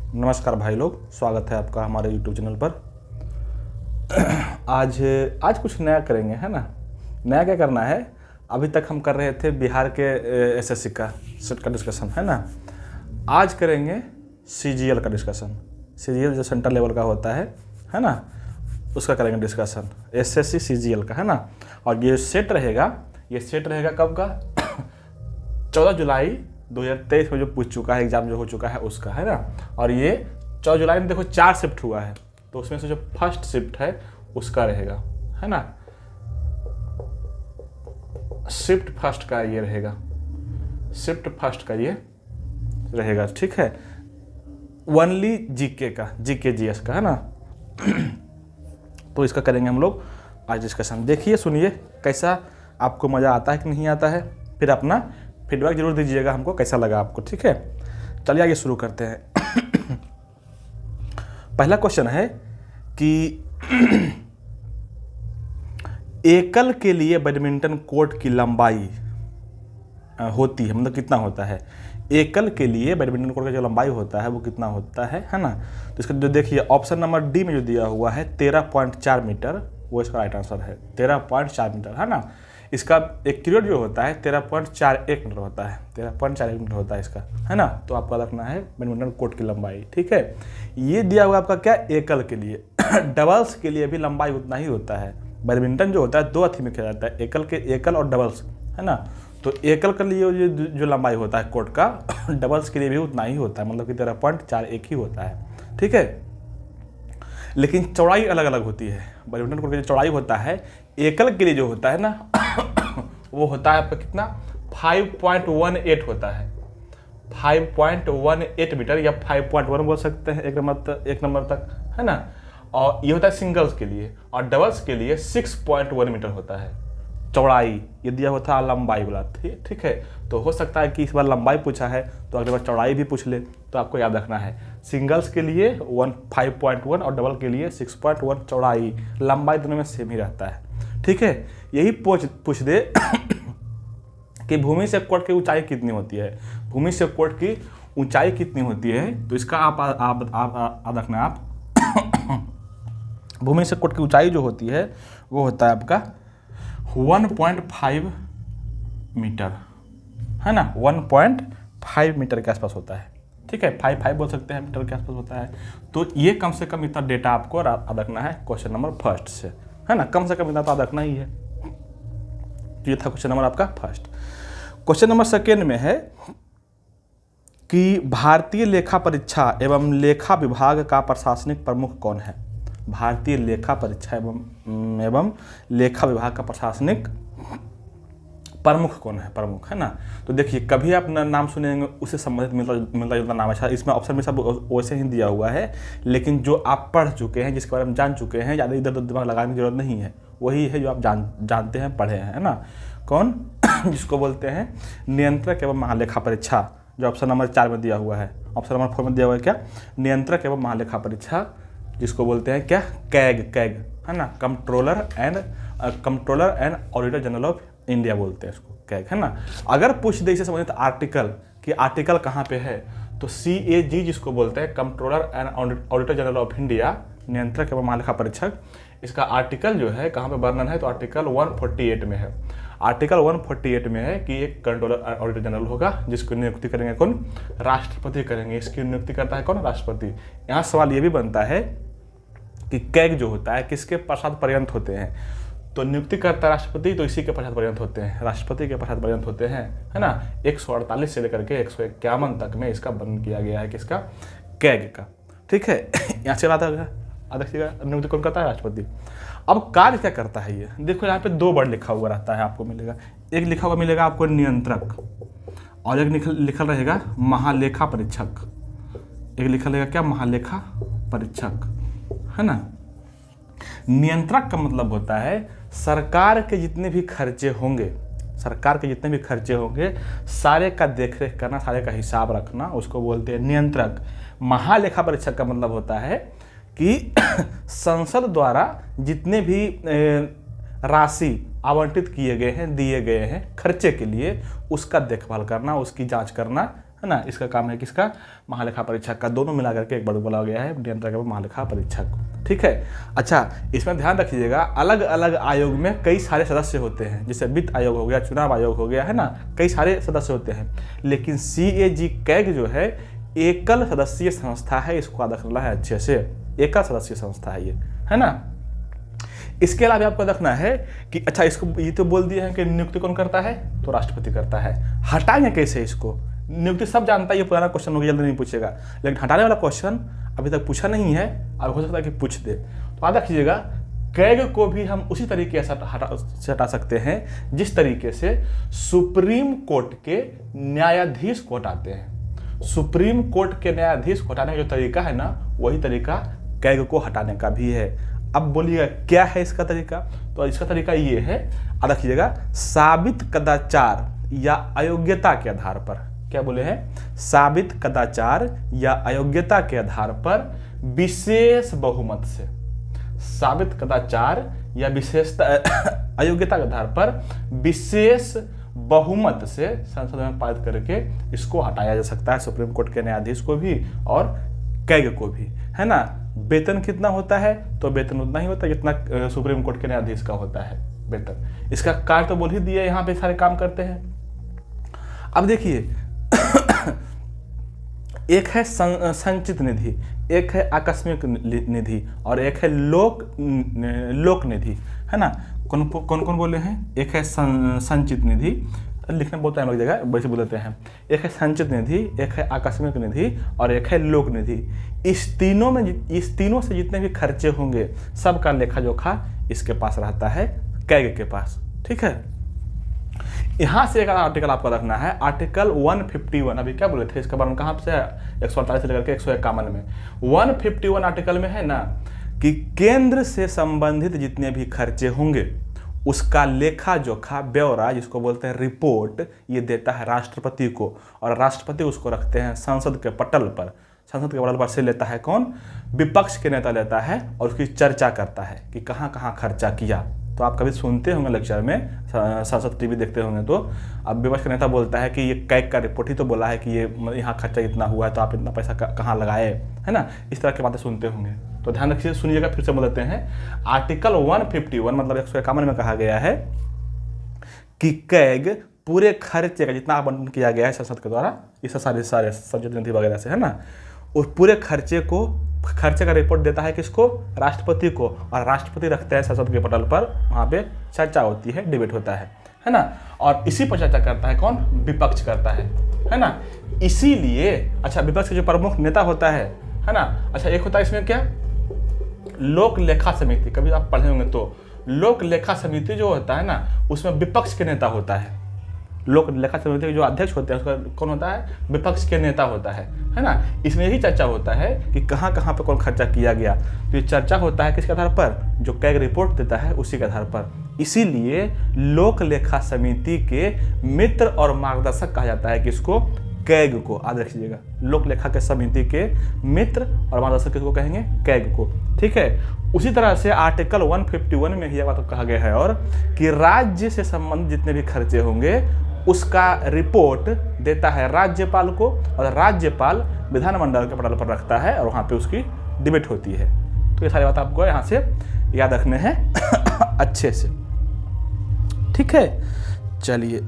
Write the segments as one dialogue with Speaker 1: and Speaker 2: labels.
Speaker 1: नमस्कार भाई लोग, स्वागत है आपका हमारे YouTube चैनल पर। आज कुछ नया करेंगे, है ना। नया क्या करना है, अभी तक हम कर रहे थे बिहार के एसएससी का सेट का डिस्कशन, है ना। आज करेंगे सीजीएल का डिस्कशन। सीजीएल जो सेंट्रल लेवल का होता है ना, उसका करेंगे डिस्कशन, एसएससी सीजीएल का, है ना। और ये सेट रहेगा कब का 14 जुलाई 2023 में जो पूछ चुका है, एग्जाम जो हो चुका है उसका, है ना। और ये 14 जुलाई में देखो 4 शिफ्ट हुआ है, तो उसमें से जो फर्स्ट शिफ्ट है उसका रहेगा, है ना। शिफ्ट फर्स्ट का ये रहेगा, शिफ्ट फर्स्ट का ये रहेगा, ठीक है। ओनली जीके का, जीके जीएस का, है ना। तो इसका करेंगे हम लोग आज डिस्कशन। देखिए सुनिए कैसा आपको मज़ा आता है कि नहीं आता है, फिर अपना फीडबैक जरूर दीजिएगा हमको कैसा लगा आपको, ठीक है। चलिए आगे शुरू करते हैं। पहला क्वेश्चन है कि एकल के लिए बैडमिंटन कोर्ट की लंबाई होती है, मतलब कितना होता है। एकल के लिए बैडमिंटन कोर्ट का जो लंबाई होता है वो कितना होता है ना। तो इसका जो देखिए ऑप्शन नंबर डी में जो दिया हुआ है 13.4 मीटर, वो इसका राइट आंसर है। 13.4 मीटर, है ना। इसका एक्यूरेट जो होता है 13.41 मीटर होता है, 13.41 मीटर होता है इसका, है ना। तो आपका रखना है बैडमिंटन कोर्ट की लंबाई, ठीक है। ये दिया हुआ आपका क्या, एकल के लिए। डबल्स के लिए भी लंबाई उतना ही होता है। बैडमिंटन जो होता है दो अथी में खेला जाता है, एकल और डबल्स, है ना। तो एकल के लिए जो लंबाई होता है कोर्ट का, डबल्स के लिए भी उतना ही होता है, मतलब कि 13.41 ही होता है, ठीक है। लेकिन चौड़ाई अलग अलग होती है। बैडमिंटन कोर्ट की जो चौड़ाई होता है एकल के लिए जो होता है ना, वो होता है आपका कितना, 5.18 होता है। 5.18 मीटर या 5.1 बोल सकते हैं एक नंबर तक, है ना। और ये होता है सिंगल्स के लिए, और डबल्स के लिए 6.1 मीटर होता है चौड़ाई। ये दिया हुआ था लंबाई वाला, ठीक है। तो हो सकता है कि इस बार लंबाई पूछा है तो अगली बार चौड़ाई भी पूछ ले, तो आपको याद रखना है सिंगल्स के लिए 5.1 और डबल के लिए 6.1 चौड़ाई। लंबाई दोनों में सेम ही रहता है, ठीक है। यही पूछ दे कि भूमि से कोर्ट की ऊंचाई कितनी होती है, भूमि से कोर्ट की ऊंचाई कितनी होती है, तो इसका आप रखना आप भूमि से कोर्ट की ऊंचाई जो होती है वो होता है आपका 1.5 मीटर, है ना। 1.5 मीटर के आसपास होता है, ठीक है। 5 बोल सकते हैं, मीटर के आसपास होता है। तो ये कम से कम इतना डेटा आपको याद रखना है क्वेश्चन नंबर फर्स्ट से, है ना। कम से कम इतना तो याद रखना ही है। तो ये था क्वेश्चन नंबर आपका फर्स्ट। क्वेश्चन नंबर सेकेंड में है कि भारतीय लेखा परीक्षा एवं लेखा विभाग का प्रशासनिक प्रमुख कौन है। भारतीय लेखा परीक्षा एवं लेखा विभाग का प्रशासनिक प्रमुख कौन है, प्रमुख, है ना। तो देखिए कभी आप नाम सुनेंगे उससे संबंधित मिलता जुलता नाम है। इसमें ऑप्शन में सब वैसे ही दिया हुआ है, लेकिन जो आप पढ़ चुके हैं, जिसके बारे में जान चुके हैं, ज़्यादा इधर उधर दिमाग लगाने की जरूरत नहीं है। वही है जो आप जानते हैं, पढ़े हैं, है ना। कौन जिसको बोलते हैं नियंत्रक एवं महालेखा परीक्षा, जो ऑप्शन नंबर 4 में दिया हुआ है। ऑप्शन नंबर 4 में दिया हुआ है क्या, नियंत्रक एवं महालेखा परीक्षा, जिसको बोलते हैं क्या, कैग, है ना। Controller and auditor general of India बोलते हैं इसको, कैग, है ना। अगर पूछ दे इससे संबंधित आर्टिकल कि आर्टिकल कहाँ पे है, तो CAG जिसको बोलते हैं controller and auditor general of India, नियंत्रक एवं महालेखा परीक्षक, इसका आर्टिकल जो है कहाँ पे वर्णन है, तो आर्टिकल 148 में है। आर्टिकल 148 में है कि एक कंट्रोलर ऑडिटर जनरल होगा, जिसको नियुक्ति करेंगे कौन, राष्ट्रपति करेंगे। इसकी नियुक्ति करता है कौन, राष्ट्रपति। यहाँ सवाल ये भी बनता है कि कैग जो होता है किसके पश्चात पर्यंत होते हैं, तो नियुक्ति करता है राष्ट्रपति, तो इसी के पश्चात पर्यंत होते हैं, राष्ट्रपति के पश्चात पर्यंत होते हैं, है ना। 148 से लेकर के 151 तक में इसका वर्णन किया गया है, किसका, कैग का, ठीक है। यहाँ से बात देखिएगा, नियुक्ति कौन करता है, राष्ट्रपति। अब कार्य क्या करता है ये, देखो यहाँ पे 2 वर्ड लिखा हुआ रहता है, आपको मिलेगा, एक लिखा हुआ मिलेगा आपको नियंत्रक, और एक लिखल रहेगा महालेखा परीक्षक। एक लिखा रहेगा क्या, महालेखा परीक्षक, है ना। नियंत्रक का मतलब होता है सरकार के जितने भी खर्चे होंगे, सारे का देखरेख करना, सारे का हिसाब रखना, उसको बोलते हैं नियंत्रक। महालेखा परीक्षक का मतलब होता है कि संसद द्वारा जितने भी राशि आवंटित किए गए हैं, दिए गए हैं खर्चे के लिए, उसका देखभाल करना, उसकी जांच करना है ना। इसका काम है किसका, महालेखा परीक्षक का। दोनों मिला करके एक बार बोला गया है नियंत्रक एवं महालेखा परीक्षक, ठीक है। अच्छा, इसमें ध्यान रखिएगा अलग अलग आयोग में कई सारे सदस्य होते हैं, जैसे वित्त आयोग हो गया, चुनाव आयोग हो गया, है ना, कई सारे सदस्य होते हैं। लेकिन CAG कैग जो है एकल सदस्यीय संस्था है, इसको याद रखना है अच्छे से, एकल सदस्यीय संस्था है ये, है ना। इसके अलावा आपको रखना है कि अच्छा इसको ये तो बोल दिए हैं कि नियुक्ति कौन करता है, तो राष्ट्रपति करता है। हटाएंगे कैसे इसको, नियुक्ति सब जानता है, ये पुराना क्वेश्चन हो गया, जल्दी नहीं पूछेगा। लेकिन हटाने वाला क्वेश्चन अभी तक पूछा नहीं है, अब हो सकता है कि पूछ दे। तो याद रखिएगा कैग को भी हम उसी तरीके से हटा सकते हैं जिस तरीके से सुप्रीम कोर्ट के न्यायाधीश को हटाते हैं। सुप्रीम कोर्ट के न्यायाधीश को हटाने का जो तरीका है ना, वही तरीका कैग को हटाने का भी है। अब बोलिएगा क्या है इसका तरीका, तो इसका तरीका ये है, याद रखिएगा, साबित कदाचार या अयोग्यता के आधार पर, क्या बोले हैं, साबित कदाचार या अयोग्यता के आधार पर विशेष बहुमत से, साबित कदाचार या विशेषता अयोग्यता के आधार पर विशेष बहुमत से संसद में पारित करके इसको हटाया जा सकता है, सुप्रीम कोर्ट के न्यायाधीश को भी और कैग को भी, है ना। वेतन कितना होता है, तो वेतन उतना ही होता है जितना सुप्रीम कोर्ट के न्यायाधीश का होता है वेतन। इसका कार्य तो बोल ही दिया, यहाँ पे सारे काम करते हैं। अब देखिए एक है संचित निधि, एक है आकस्मिक निधि और एक है लोक निधि, है ना। कौन कौन बोले हैं, एक है संचित निधि, लिखने बहुत टाइम लग जाएगा, वैसे बोलते हैं। एक है संचित निधि, एक है आकस्मिक निधि और एक है लोक निधि। इस तीनों से जितने भी खर्चे होंगे सबका लेखा जोखा इसके पास रहता है, कैग के पास, ठीक है। यहाँ से एक आर्टिकल आपको रखना है, आर्टिकल 151। अभी क्या बोले थे, इसका वर्णन कहाँ से है, 148 से लेकर के 151 में। 151 आर्टिकल में है ना कि केंद्र से संबंधित जितने भी खर्चे होंगे उसका लेखा जोखा ब्यौरा, जिसको बोलते हैं रिपोर्ट, ये देता है राष्ट्रपति को, और राष्ट्रपति उसको रखते हैं संसद के पटल पर। संसद के पटल पर से लेता है कौन, विपक्ष के नेता लेता है और उसकी चर्चा करता है कि कहाँ कहाँ खर्चा किया। तो आप कभी सुनते होंगे लेक्चर में, संसद टीवी देखते होंगे, तो अब विपक्ष का नेता बोलता है कि ये कैग का रिपोर्ट ही तो बोला है कि ये यहाँ खर्चा इतना हुआ है, तो आप इतना पैसा कहाँ लगाए, है ना। इस तरह की बातें सुनते होंगे, तो ध्यान रखिए, सुनिएगा, फिर से बोल देते हैं। आर्टिकल 151 मतलब 151 में कहा गया है कि कैग पूरे खर्चे का जितना आवंटन किया गया है संसद के द्वारा, इस सारे संचित निधि वगैरह से, है ना, उस पूरे खर्चे का रिपोर्ट देता है किसको, राष्ट्रपति को, और राष्ट्रपति रखते हैं संसद के पटल पर, वहाँ पे चर्चा होती है, डिबेट होता है ना। और इसी पर चर्चा करता है कौन, विपक्ष करता है ना। इसीलिए अच्छा, विपक्ष का जो प्रमुख नेता होता है ना, अच्छा एक होता है इसमें क्या, लोक लेखा समिति। कभी आप पढ़े होंगे तो लोक लेखा समिति जो होता है ना, उसमें विपक्ष के नेता होता है। लोक लेखा समिति के जो अध्यक्ष होते हैं उसका कौन होता है, विपक्ष के नेता होता है ना। इसमें यही चर्चा होता है कि कहाँ कहाँ पे कौन खर्चा किया गया। तो ये चर्चा होता है किसके आधार पर, जो कैग रिपोर्ट देता है उसी के आधार पर। इसीलिए लोक लेखा समिति के मित्र और मार्गदर्शक कहा जाता है किसको, कैग को। याद रखिएगा, लोक लेखा के समिति के मित्र और मार्गदर्शक किसको कहेंगे, कैग को, ठीक है। उसी तरह से आर्टिकल 151 में यह बात कहा गया है और कि राज्य से संबंधित जितने भी खर्चे होंगे उसका रिपोर्ट देता है राज्यपाल को, और राज्यपाल विधानमंडल के पटल पर रखता है और वहाँ पे उसकी डिबेट होती है। तो ये सारी बात आपको यहाँ से याद रखने हैं अच्छे से, ठीक है। चलिए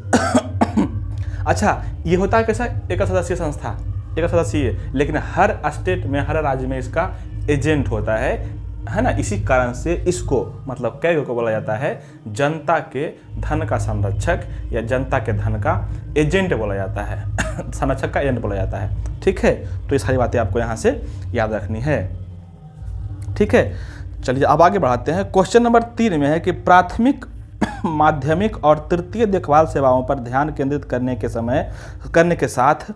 Speaker 1: अच्छा, ये होता है कैसा, एक सदस्यीय संस्था, एक सदस्यीय, लेकिन हर स्टेट में, हर राज्य में इसका एजेंट होता है ना। इसी कारण से इसको मतलब कैग को बोला जाता है जनता के धन का संरक्षक या जनता के धन का एजेंट बोला जाता है संरक्षक का एजेंट बोला जाता है, ठीक है। तो ये सारी बातें आपको यहाँ से याद रखनी है, ठीक है। चलिए अब आगे बढ़ाते हैं। क्वेश्चन नंबर 3 में है कि प्राथमिक, माध्यमिक और तृतीय देखभाल सेवाओं पर ध्यान केंद्रित करने के साथ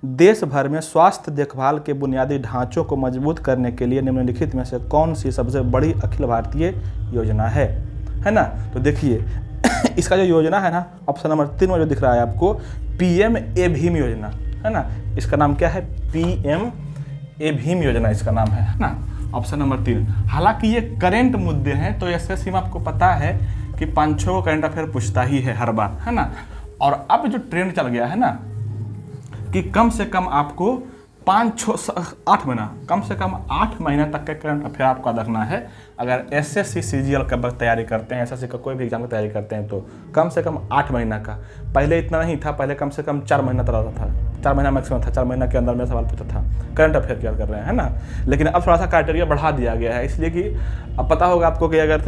Speaker 1: देश भर में स्वास्थ्य देखभाल के बुनियादी ढांचों को मजबूत करने के लिए निम्नलिखित में से कौन सी सबसे बड़ी अखिल भारतीय योजना है ना। तो देखिए इसका जो योजना है ना, ऑप्शन नंबर 3 में जो दिख रहा है आपको, PM-ABHIM योजना, है ना। इसका नाम क्या है, PM-ABHIM योजना इसका नाम है ना, ऑप्शन नंबर 3। हालांकि ये करेंट मुद्दे हैं, तो एसएससी में आपको पता है कि 5-6 करंट अफेयर पूछता ही है हर बार, है ना। और अब जो ट्रेंड चल गया है ना, कि कम से कम आपको 8 महीना, कम से कम 8 महीना तक का करंट अफेयर आपका रखना है। अगर एसएससी सीजीएल का तैयारी करते हैं, एसएससी का कोई भी एग्जाम की तैयारी करते हैं तो कम से कम 8 महीना का। पहले इतना नहीं था, पहले कम से कम 4 महीना तक रहता था, 4 महीना मैक्सिमम था, 4 महीना के अंदर में सवाल पूछता था करंट अफेयर की बात कर रहे हैं, है ना। लेकिन अब थोड़ा सा क्राइटेरिया बढ़ा दिया गया है, इसलिए कि अब पता होगा आपको कि अगर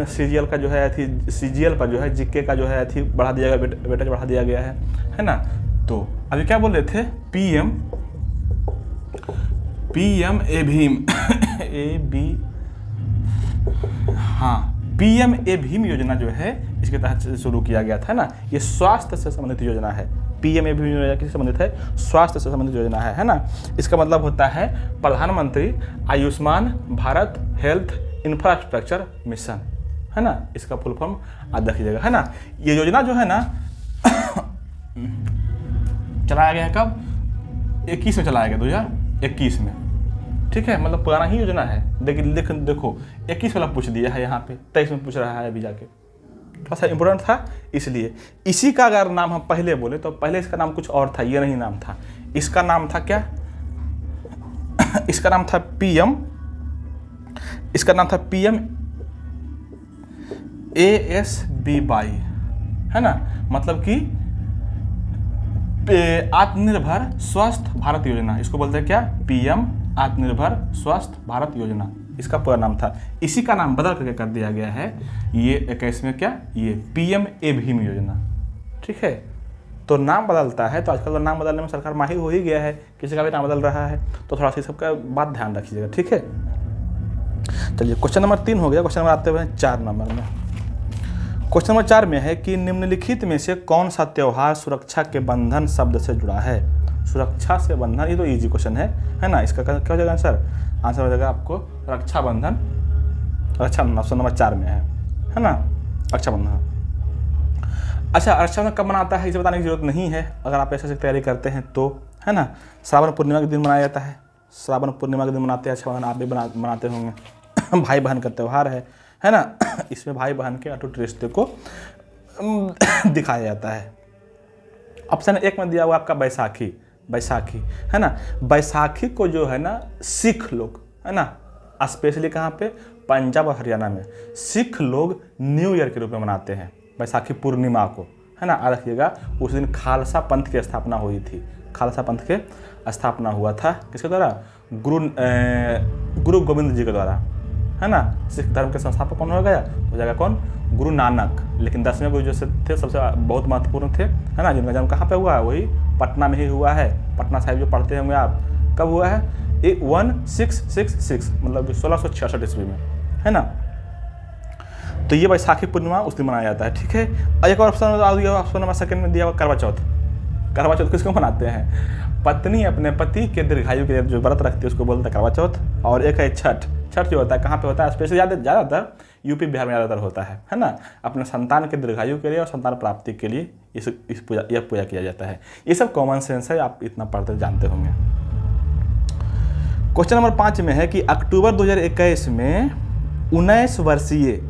Speaker 1: सीजीएल का जो है सीजीएल पर जो है जीके का जो है बढ़ा दिया गया, वेटेज बढ़ा दिया गया है ना। तो अभी क्या बोल रहे थे, पीएम ए भीम पीएम ए भीम योजना जो है इसके तहत शुरू किया गया था ना। ये स्वास्थ्य से संबंधित योजना है। पीएम ए भीम योजना किससे संबंधित है, स्वास्थ्य से संबंधित योजना है ना। इसका मतलब होता है प्रधानमंत्री Ayushman Bharat health infrastructure mission, है ना। इसका फुल फॉर्म याद रखिएगा, है ना। ये योजना जो है ना चलाया गया है कब, 21 में चलाया गया, 2021 में, ठीक है। मतलब पुराना ही योजना है। लेकिन देखो 21 वाला पूछ दिया है, यहाँ पे 23 में पूछ रहा है अभी जाके, थोड़ा सा इंपॉर्टेंट था इसलिए। इसी का अगर नाम हम पहले बोले तो पहले इसका नाम कुछ और था, ये नहीं नाम था। इसका नाम था क्या, इसका नाम था पीएम, इसका नाम था पीएम ASBY, है ना। मतलब कि आत्मनिर्भर स्वस्थ भारत योजना, इसको बोलते हैं क्या, पीएम आत्मनिर्भर स्वस्थ भारत योजना, इसका पूरा नाम था। इसी का नाम बदल करके कर दिया गया है ये 21 में, क्या, ये पीएम ए भीम योजना, ठीक है। तो नाम बदलता है, तो आजकल तो नाम बदलने में सरकार माहिर हो ही गया है, किसी का भी नाम बदल रहा है, तो थोड़ा सा सबका बात ध्यान रखिएगा, ठीक है। चलिए क्वेश्चन नंबर 3 हो गया। क्वेश्चन नंबर आते हुए 4 नंबर में। क्वेश्चन नंबर 4 में है कि निम्नलिखित में से कौन सा त्योहार सुरक्षा के बंधन शब्द से जुड़ा है। सुरक्षा से बंधन, ये तो इजी क्वेश्चन है ना। इसका क्या हो जाएगा आंसर, आंसर हो जाएगा आपको रक्षाबंधन। रक्षाबंधन ऑप्शन नंबर 4 में है ना, रक्षाबंधन। अच्छा, रक्षाबंधन कब मनाता है इसे बताने की जरूरत नहीं है, अगर आप ऐसे तैयारी करते हैं तो, है ना। श्रावण पूर्णिमा के दिन मनाया जाता है, श्रावण पूर्णिमा के दिन मनाते हैं रक्षाबंधन, आप भी मनाते होंगे। भाई बहन का त्यौहार है ना। इसमें भाई बहन के अटूट रिश्ते को दिखाया जाता है। ऑप्शन 1 में दिया हुआ आपका बैसाखी, बैसाखी, है ना। बैसाखी को जो है ना सिख लोग, है ना, स्पेशली कहाँ पे, पंजाब और हरियाणा में सिख लोग न्यू ईयर के रूप में मनाते हैं बैसाखी पूर्णिमा को, है ना। याद रखिएगा उस दिन खालसा पंथ की स्थापना हुई थी, खालसा पंथ के स्थापना हुआ था किसके द्वारा, गुरु गोविंद जी के द्वारा, है ना। सिख धर्म के संस्थापक कौन हो गया, हो जाएगा कौन, गुरु नानक। लेकिन 10वें गुरु जो थे सबसे बहुत महत्वपूर्ण थे, है ना, जिनका जन्म कहाँ पे हुआ है, वही पटना में ही हुआ है। पटना साहिब जो पढ़ते होंगे आप, कब हुआ है, 1666, मतलब 1666 ईस्वी में, है ना। तो ये बैसाखी पूर्णिमा उस दिन मनाया जाता है, ठीक है। एक और ऑप्शन आ गया, ऑप्शन नंबर 2 में दिया हुआ करवा चौथ। करवा चौथ किसको मनाते हैं, पत्नी अपने पति के दीर्घायु के लिए जो व्रत रखती है उसको बोलते हैं करवा चौथ। और एक है छठ। छठ जो होता है कहाँ पे होता है, स्पेशली ज़्यादातर यूपी बिहार में ज़्यादातर होता है ना। अपने संतान के दीर्घायु के लिए और संतान प्राप्ति के लिए यह पूजा किया जाता है। ये सब कॉमन सेंस है, आप इतना पढ़ते जानते होंगे। क्वेश्चन नंबर 5 में है कि अक्टूबर 2021 में 19 वर्षीय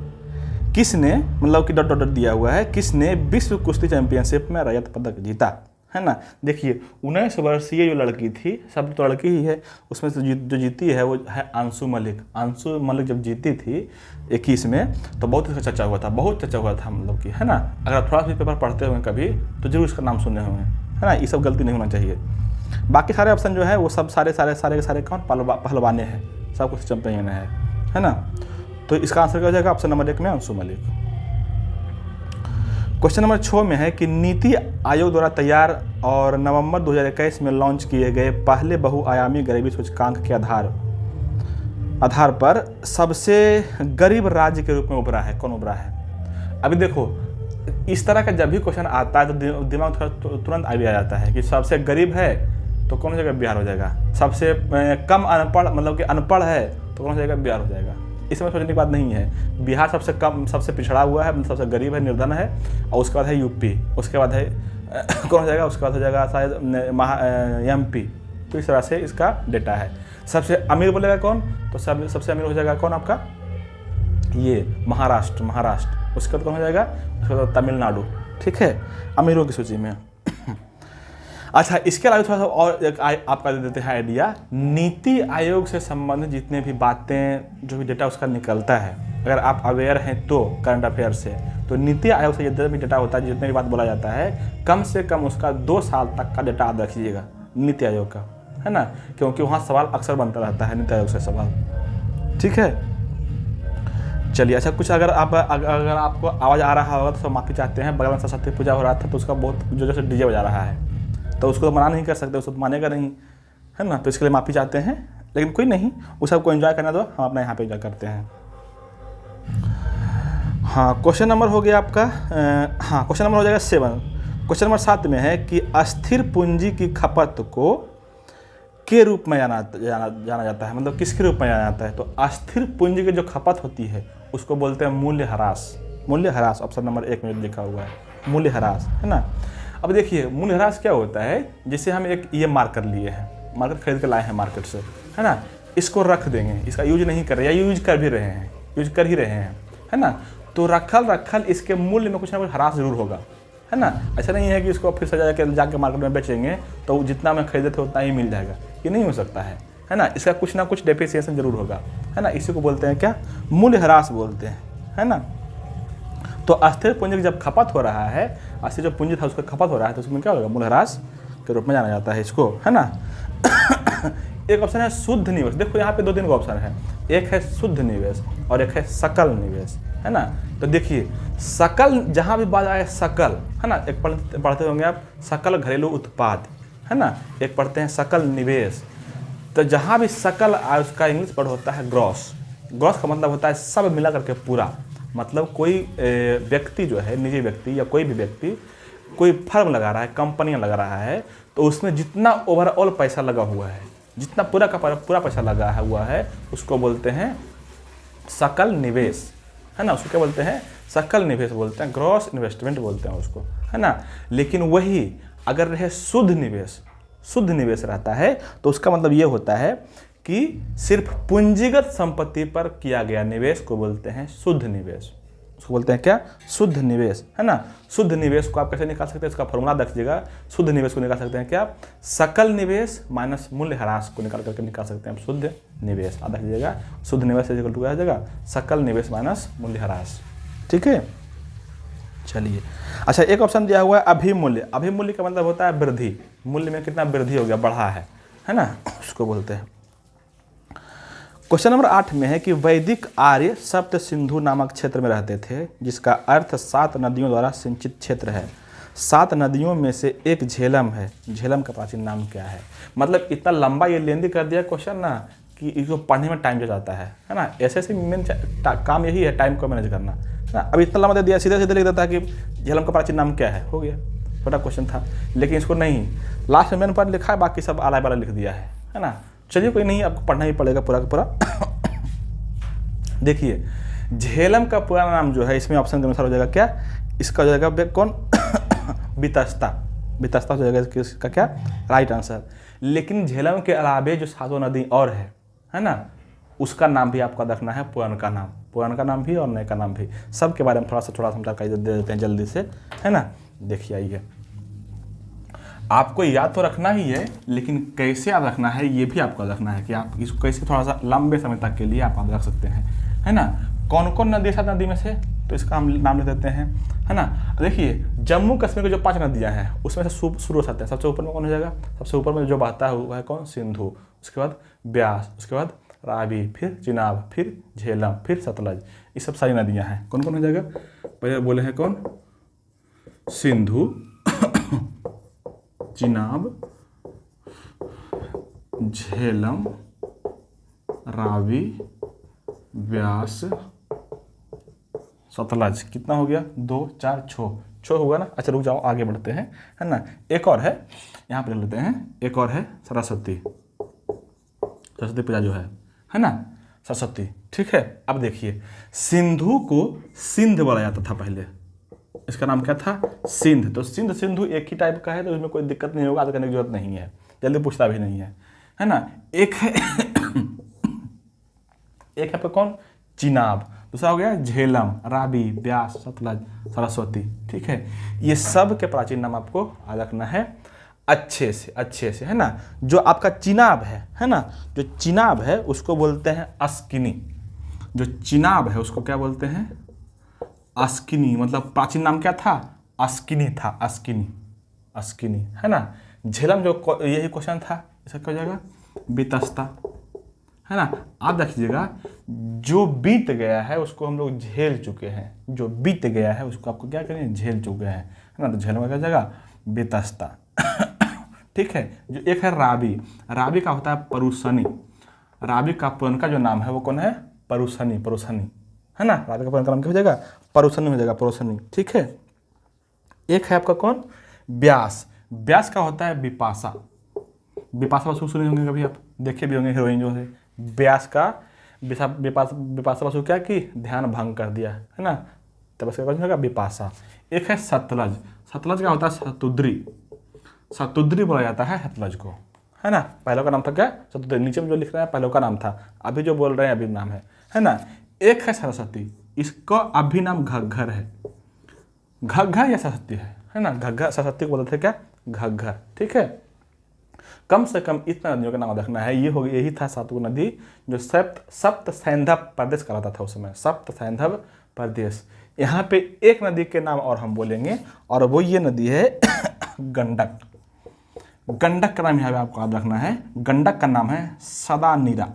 Speaker 1: किसने, मतलब कि डॉट दिया हुआ है, किसने विश्व कुश्ती चैंपियनशिप में रजत पदक जीता, है ना। देखिए 19 वर्षीय जो लड़की थी, सब तो लड़की ही है, उसमें से जो जीती है वो है अंशु मलिक। अंशु मलिक जब जीती थी 21 में तो बहुत इसका चर्चा हुआ था, बहुत चर्चा हुआ था, मतलब कि, है ना। अगर थोड़ा सा पेपर पढ़ते हुए कभी तो जरूर इसका नाम सुने होंगे, है ना। ये सब गलती नहीं होना चाहिए। बाकी सारे ऑप्शन जो है वो सब सारे के सारे कौन, पहलवाने हैं, सब कुछ चैंपियन है ना। तो इसका आंसर क्या हो जाएगा, ऑप्शन नंबर 1 में अंशु मलिक। क्वेश्चन नंबर 6 में है कि नीति आयोग द्वारा तैयार और नवंबर 2021 में लॉन्च किए गए पहले बहुआयामी गरीबी सूचकांक के आधार पर सबसे गरीब राज्य के रूप में उभरा है, कौन उभरा है। अभी देखो इस तरह का जब भी क्वेश्चन आता है तो दिमाग थोड़ा तुरंत आइडिया आ जाता है कि सबसे गरीब है तो कौन सी जगह बिहार हो जाएगा, सबसे कम अनपढ़ मतलब कि अनपढ़ है तो कौन सी जगह बिहार हो जाएगा। इसमें सोचने की बात नहीं है। बिहार सबसे कम, सबसे पिछड़ा हुआ है, सबसे गरीब है, निर्धन है, और उसके बाद है यूपी, उसके बाद है कौन हो जाएगा, उसके बाद हो जाएगा शायद MP। तो इस तरह से इसका डेटा है। सबसे अमीर बोलेगा कौन, तो सबसे अमीर हो जाएगा कौन आपका, ये महाराष्ट्र। उसके बाद कौन हो जाएगा, उसके बाद तमिलनाडु, ठीक है, अमीरों की सूची में। अच्छा, इसके अलावा थोड़ा सा और एक आपका दे देते हैं आइडिया। नीति आयोग से संबंधित जितने भी बातें, जो भी डेटा उसका निकलता है, अगर आप अवेयर हैं तो करंट अफेयर से, तो नीति आयोग से जितना भी डेटा होता है, जितने भी बात बोला जाता है, कम से कम उसका 2 साल तक का डेटा आप रखिएगा नीति आयोग का, है ना, क्योंकि वहाँ सवाल अक्सर बनता रहता है नीति आयोग से सवाल। ठीक है, चलिए। अच्छा, कुछ अगर आपको आवाज़ आ रहा होगा तो सब माफ़ी चाहते हैं। बगल में सरस्वती पूजा हो रहा था तो उसका बहुत जोर से डीजे बजा रहा है, तो उसको तो मना नहीं कर सकते, उसको तो मानेगा नहीं, है ना, तो इसके लिए माफ़ी चाहते हैं। लेकिन कोई नहीं, उस सबको एंजॉय करना दो, हम अपना यहाँ पे एंजॉय करते हैं। हाँ, क्वेश्चन नंबर हो गया आपका, हाँ क्वेश्चन नंबर हो जाएगा 7। क्वेश्चन नंबर 7 में है कि अस्थिर पूंजी की खपत को के रूप में जाना जाता है, मतलब किसके रूप में जाना जाता है? तो अस्थिर पूंजी की जो खपत होती है उसको बोलते हैं मूल्य ह्रास। मूल्य ह्रास ऑप्शन नंबर 1 में लिखा हुआ है, मूल्य ह्रास, है ना। अब देखिए मूल्य ह्रास क्या होता है, जैसे हम एक ये मार्कर लिए हैं, मार्कर खरीद के लाए हैं मार्केट से, है ना, इसको रख देंगे, इसका यूज नहीं कर रहे या यूज कर भी रहे हैं, यूज कर ही रहे हैं, है ना, तो रखल इसके मूल्य में कुछ ना कुछ ह्रास जरूर होगा, है ना। ऐसा नहीं है कि इसको फिर से जाके मार्केट में बेचेंगे तो जितना में खरीदे थे उतना ही मिल जाएगा, ये नहीं हो सकता है ना। इसका कुछ ना कुछ डेप्रिसिएशन जरूर होगा, है ना। इसी को बोलते हैं क्या? मूल्य ह्रास बोलते हैं, है ना। तो अस्थिर पूंजी की जब खपत हो रहा है, अस्थिर जो पूंजी था उसका खपत हो रहा है, तो उसमें क्या होगा? मूल्य ह्रास के रूप में जाना जाता है इसको, है ना। एक ऑप्शन है शुद्ध निवेश। देखो यहाँ पे 2-3 ऑप्शन है, एक है शुद्ध निवेश और एक है सकल निवेश, है ना। तो देखिए सकल, जहाँ भी बात आए सकल, है ना, एक पढ़ते होंगे आप सकल घरेलू उत्पाद, है ना, एक पढ़ते हैं सकल निवेश। तो जहाँ भी सकल उसका इंग्लिश वर्ड होता है ग्रॉस। ग्रॉस का मतलब होता है सब मिला करके पूरा, मतलब कोई व्यक्ति जो है, निजी व्यक्ति या कोई भी व्यक्ति कोई फर्म लगा रहा है, कंपनियां लगा रहा है, तो उसमें जितना ओवरऑल पैसा लगा हुआ है, जितना पूरा का पूरा पैसा लगा हुआ है, उसको बोलते हैं सकल निवेश, है ना। उसको क्या बोलते हैं? सकल निवेश बोलते हैं, ग्रॉस इन्वेस्टमेंट बोलते हैं उसको, है ना। लेकिन वही अगर रहे शुद्ध निवेश, शुद्ध निवेश रहता है तो उसका मतलब ये होता है कि सिर्फ पूंजीगत संपत्ति पर किया गया निवेश को बोलते हैं शुद्ध निवेश। उसको बोलते हैं क्या? शुद्ध निवेश, है ना। शुद्ध निवेश को आप कैसे निकाल सकते हैं? इसका फॉर्मूला रखिएगा। शुद्ध निवेश को निकाल सकते हैं क्या? सकल निवेश माइनस मूल्य ह्रास को निकाल करके निकाल सकते हैं आप शुद्ध निवेश। याद रखिएगा, शुद्ध निवेश इक्वल टू क्या आ जाएगा? सकल निवेश माइनस मूल्य ह्रास। ठीक है, चलिए। अच्छा, एक ऑप्शन दिया हुआ है अभिमूल्य। अभिमूल्य का मतलब होता है वृद्धि, मूल्य में कितना वृद्धि हो गया, बढ़ा है ना, उसको बोलते हैं। क्वेश्चन नंबर 8 में है कि वैदिक आर्य सप्त सिंधु नामक क्षेत्र में रहते थे, जिसका अर्थ 7 नदियों द्वारा सिंचित क्षेत्र है। 7 नदियों में से एक झेलम है। झेलम का प्राचीन नाम क्या है? मतलब इतना लंबा ये लेंदी कर दिया क्वेश्चन ना कि इसको पढ़ने में टाइम जाता है ना। ऐसे मेन काम यही है, टाइम को मैनेज करना, है ना। अब इतना लंबा दे दिया, सीधे सीधे लिख देता है कि झेलम का प्राचीन नाम क्या है, हो गया, छोटा क्वेश्चन था। लेकिन इसको नहीं, लास्ट में मैंने पर लिखा है, बाकी सब आला बाला लिख दिया है ना। चलिए कोई नहीं, आपको पढ़ना ही पड़ेगा पूरा का पूरा। देखिए झेलम का पूरा नाम जो है, इसमें ऑप्शन के अनुसार हो जाएगा क्या? इसका हो जाएगा कौन? वितस्ता। वितस्ता हो जाएगा इसका क्या? Right answer. लेकिन झेलम के अलावे जो 7 नदी और है ना, उसका नाम भी आपका रखना है, पुरानका नाम, पुरानका नाम भी और नए का नाम भी। सब के बारे में थोड़ा सा जानकारी दे देते हैं जल्दी से, है ना। देखिए आइए, आपको याद तो रखना ही है, लेकिन कैसे याद रखना है ये भी आपको रखना है कि आप इसको कैसे थोड़ा सा लंबे समय तक के लिए आप याद रख सकते हैं, है ना। कौन कौन नदी 7 नदी में से, तो इसका हम नाम ले देते हैं, है ना। देखिए जम्मू कश्मीर की जो 5 नदियां हैं उसमें से शुरू होते हैं। सबसे ऊपर में कौन हो जाएगा? सबसे ऊपर में जो बहता है वो है कौन? सिंधु। उसके बाद ब्यास, उसके बाद रावी, फिर चिनाब, फिर झेलम, फिर सतलज। ये सब सारी नदियां हैं। कौन कौन हो जाएगा? पहले बोले हैं कौन? सिंधु, चिनाब, झेलम, रावी, ब्यास, सतलज। कितना हो गया? 2, 4, 6 होगा ना। अच्छा रुक जाओ, आगे बढ़ते हैं, है ना। एक और है, यहाँ पे लेते हैं, एक और है सरस्वती। सरस्वती पूजा जो है ना, सरस्वती। ठीक है, अब देखिए सिंधु को सिंध बोला जाता था पहले, इसका नाम क्या था? सिंध। तो सिंध सिंधु एक ही टाइप का है, तो इसमें कोई दिक्कत नहीं होगा, आगे करने की जरूरत नहीं है, जल्दी पूछता भी नहीं है ना। एक है एक है पे कौन? चिनाब। दूसरा हो गया झेलम, रावी, ब्यास, सतलज, सरस्वती। ठीक है, ये सब के प्राचीन नाम आपको याद रखना है। अच्छे से, है ना। जो आपका चिनाब है ना, जो चिनाब है उसको बोलते हैं अस्किनी। जो चिनाब है उसको क्या बोलते हैं? अस्किनी। मतलब प्राचीन नाम क्या था? अस्किनी था, अस्किनी, है ना। झेलम जो यही क्वेश्चन था, इसका क्या हो जाएगा? बीतस्ता, है ना। आप देखिएगा, जो बीत गया है उसको हम लोग झेल चुके हैं। जो बीत गया है उसको आपको क्या करेंगे? झेल चुके हैं, है ना। तो झेलम का क्या जाएगा? बीतस्ता। ठीक है। जो एक है राबी। राबी का होता है परुसनी। राबी का पुराना जो नाम है वो कौन है? परुसनी, है ना। राबी का पुराना नाम क्या हो जाएगा? परुसनी हो जाएगा, परुसनी। ठीक है। एक है आपका कौन? व्यास। व्यास का होता है विपाशा। विपाशा बसु सुने होंगे कभी आप, देखे भी होंगे हीरोइन जो है। व्यास का विपाशा बसु क्या की? ध्यान भंग कर दिया, है ना। तब उसका क्वेश्चन होगा विपाशा। एक है सतलज। सतलज का होता है शतुद्री। शतुद्री बोला जाता है सतलज को, है ना। पहले का नाम था क्या? शतुद्री। नीचे में जो लिख रहे हैं पहले का नाम था, अभी जो बोल रहे हैं अभी नाम है ना। एक है सरस्वती। इसका अभी नाम घग्घर है। घग्घर या सरस्वती है ना। घग्घर, सरस्वती को बोलते थे क्या? घग्घर। ठीक है। कम से कम इतना नदियों का नाम रखना है। ये हो गई, यही था सातों नदी जो सप्त सैंधव प्रदेश कहलाता था उस समय, सप्त सैंधव प्रदेश। यहाँ पे एक नदी के नाम और हम बोलेंगे, और वो ये नदी है गंडक। गंडक का नाम यहाँ पे आपको याद रखना है। गंडक का नाम है सदानीरा।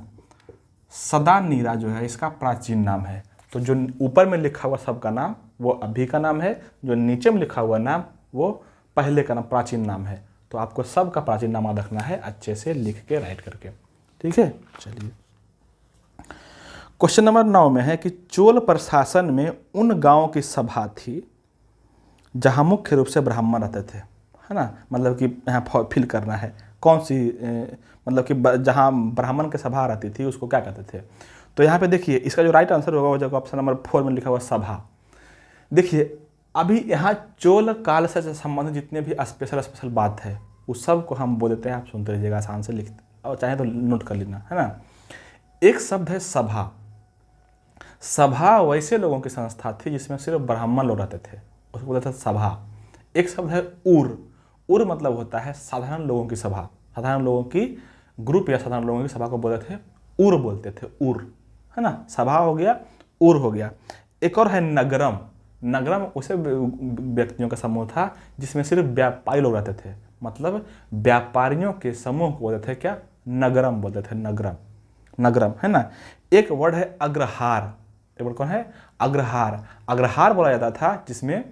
Speaker 1: सदानीरा जो है इसका प्राचीन नाम है। तो जो ऊपर में लिखा हुआ सबका नाम वो अभी का नाम है, जो नीचे में लिखा हुआ नाम वो पहले का नाम, प्राचीन नाम है। तो आपको सबका प्राचीन नाम याद रखना है, अच्छे से लिख के राइट करके। ठीक है। चलिए, क्वेश्चन नंबर 9 में है कि चोल प्रशासन में उन गांवों की सभा थी जहां मुख्य रूप से ब्राह्मण रहते थे, है ना। मतलब कि यहाँ फिल करना है कौन सी, मतलब कि जहाँ ब्राह्मण की सभा रहती थी उसको क्या कहते थे। तो यहाँ पे देखिए, इसका जो राइट आंसर होगा वो जगह ऑप्शन नंबर 4 में लिखा हुआ सभा। देखिए, अभी यहाँ चोल काल से संबंधित जितने भी स्पेशल बात है उस सब को हम बोल देते हैं। आप सुनते रहिएगा, आसान से लिखते, और चाहे तो नोट कर लेना, है ना। एक शब्द है सभा। सभा वैसे लोगों की संस्था थी जिसमें सिर्फ ब्राह्मण लोग रहते थे, उसको बोलते थे सभा। एक शब्द है उर। उर मतलब होता है साधारण लोगों की सभा, साधारण लोगों की ग्रुप या साधारण लोगों की सभा को बोलते थे उर, बोलते थे उर, है ना। सभा हो गया, उर हो गया। एक और है नगरम। नगरम उसे व्यक्तियों का समूह था जिसमें सिर्फ व्यापारी लोग रहते थे, मतलब व्यापारियों के समूह को बोलते थे क्या? नगरम बोलते थे, नगरम, नगरम, है ना। एक वर्ड है अग्रहार। एक वर्ड कौन है? अग्रहार। अग्रहार बोला जाता था जिसमें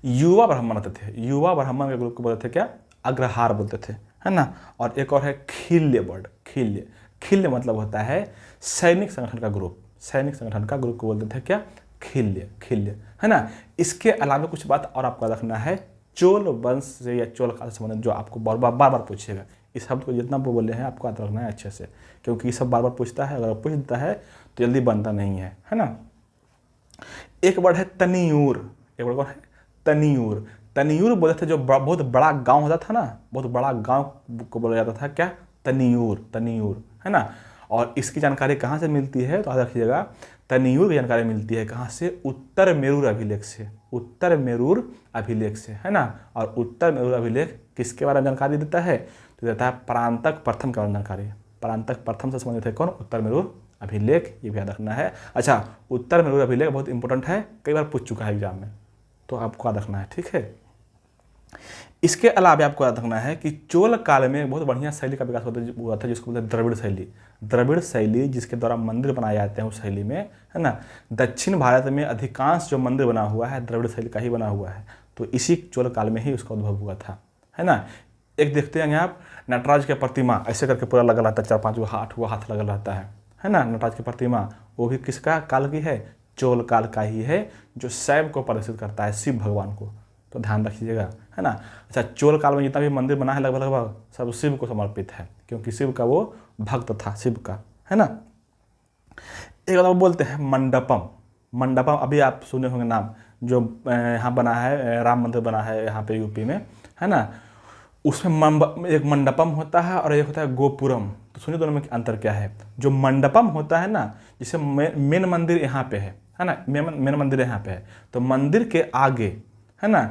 Speaker 1: युवा ब्राह्मण रहते थे। युवा ब्राह्मण के ग्रुप को बोलते थे क्या? अग्रहार बोलते थे, है ना। और एक और है खिल्य वर्ड। खिल्य, खिल्य मतलब होता है सैनिक संगठन का ग्रुप। सैनिक संगठन का ग्रुप को बोलते थे क्या? खिल्य, खिल्य, है ना। इसके अलावा कुछ बात और आपको रखना है चोल वंश से या चोल काल से संबंधित, जो आपको बार बार पूछेगा। इस शब्द को जितना बोले हैं आपको याद रखना है अच्छे से, क्योंकि ये सब बार बार पूछता है। अगर पूछ देता है तो जल्दी बनता नहीं है ना। एक वर्ड है तनियूर। एक वर्ड कौन है? तनियूर। तनियूर बोलते थे जो बहुत बड़ा गांव होता था ना, बहुत बड़ा गांव को बोला जाता था क्या? तनियूर, तनियूर, है ना। और इसकी जानकारी कहाँ से मिलती है तो याद रखिएगा, तनियूर की जानकारी मिलती है कहाँ से? उत्तर मेरूर अभिलेख से। उत्तर मेरूर अभिलेख से, है ना। और उत्तर मेरूर अभिलेख किसके बारे में जानकारी देता है? तो देता है परांतक प्रथम के बारे में जानकारी। परांतक प्रथम से संबंधित है कौन? उत्तर मेरूर अभिलेख, ये भी याद रखना है। अच्छा, उत्तर मेरूर अभिलेख बहुत इंपॉर्टेंट है, कई बार पूछ चुका है एग्जाम में, तो आपको याद रखना है, ठीक है। इसके अलावा आपको याद रखना है कि चोल काल में बहुत बढ़िया शैली का विकास हुआ था जिसको बोलते हैं द्रविड़ शैली। द्रविड़ शैली जिसके द्वारा मंदिर बनाए जाते हैं उस शैली में, है ना। दक्षिण भारत में अधिकांश जो मंदिर बना हुआ है द्रविड़ शैली का ही बना हुआ है, तो इसी चोल काल में ही उसका उद्भव हुआ था, है ना। एक देखते हैं आप, नटराज की प्रतिमा ऐसे करके पूरा लगा रहता है, 4-5 हाथ लगा रहता है ना। नटराज की प्रतिमा वो भी किसका काल की है? चोल काल का ही है, जो शैव को प्रदर्शित करता है, शिव भगवान को, तो ध्यान रखिएगा, है ना। अच्छा, चोल काल में जितना भी मंदिर बना है लगभग सब शिव को समर्पित है, क्योंकि शिव का वो भक्त था, शिव का, है ना। एक बात बोलते हैं मंडपम। मंडपम अभी आप सुने होंगे नाम, जो यहाँ बना है, राम मंदिर बना है यहाँ पे यूपी में, है ना। उसमें एक मंडपम होता है और एक होता है गोपुरम। तो सुनिए दोनों में अंतर क्या है। जो मंडपम होता है ना, जिसे मेन मंदिर यहाँ पे है ना, मेन मंदिर यहाँ पे है, तो मंदिर के आगे, है ना,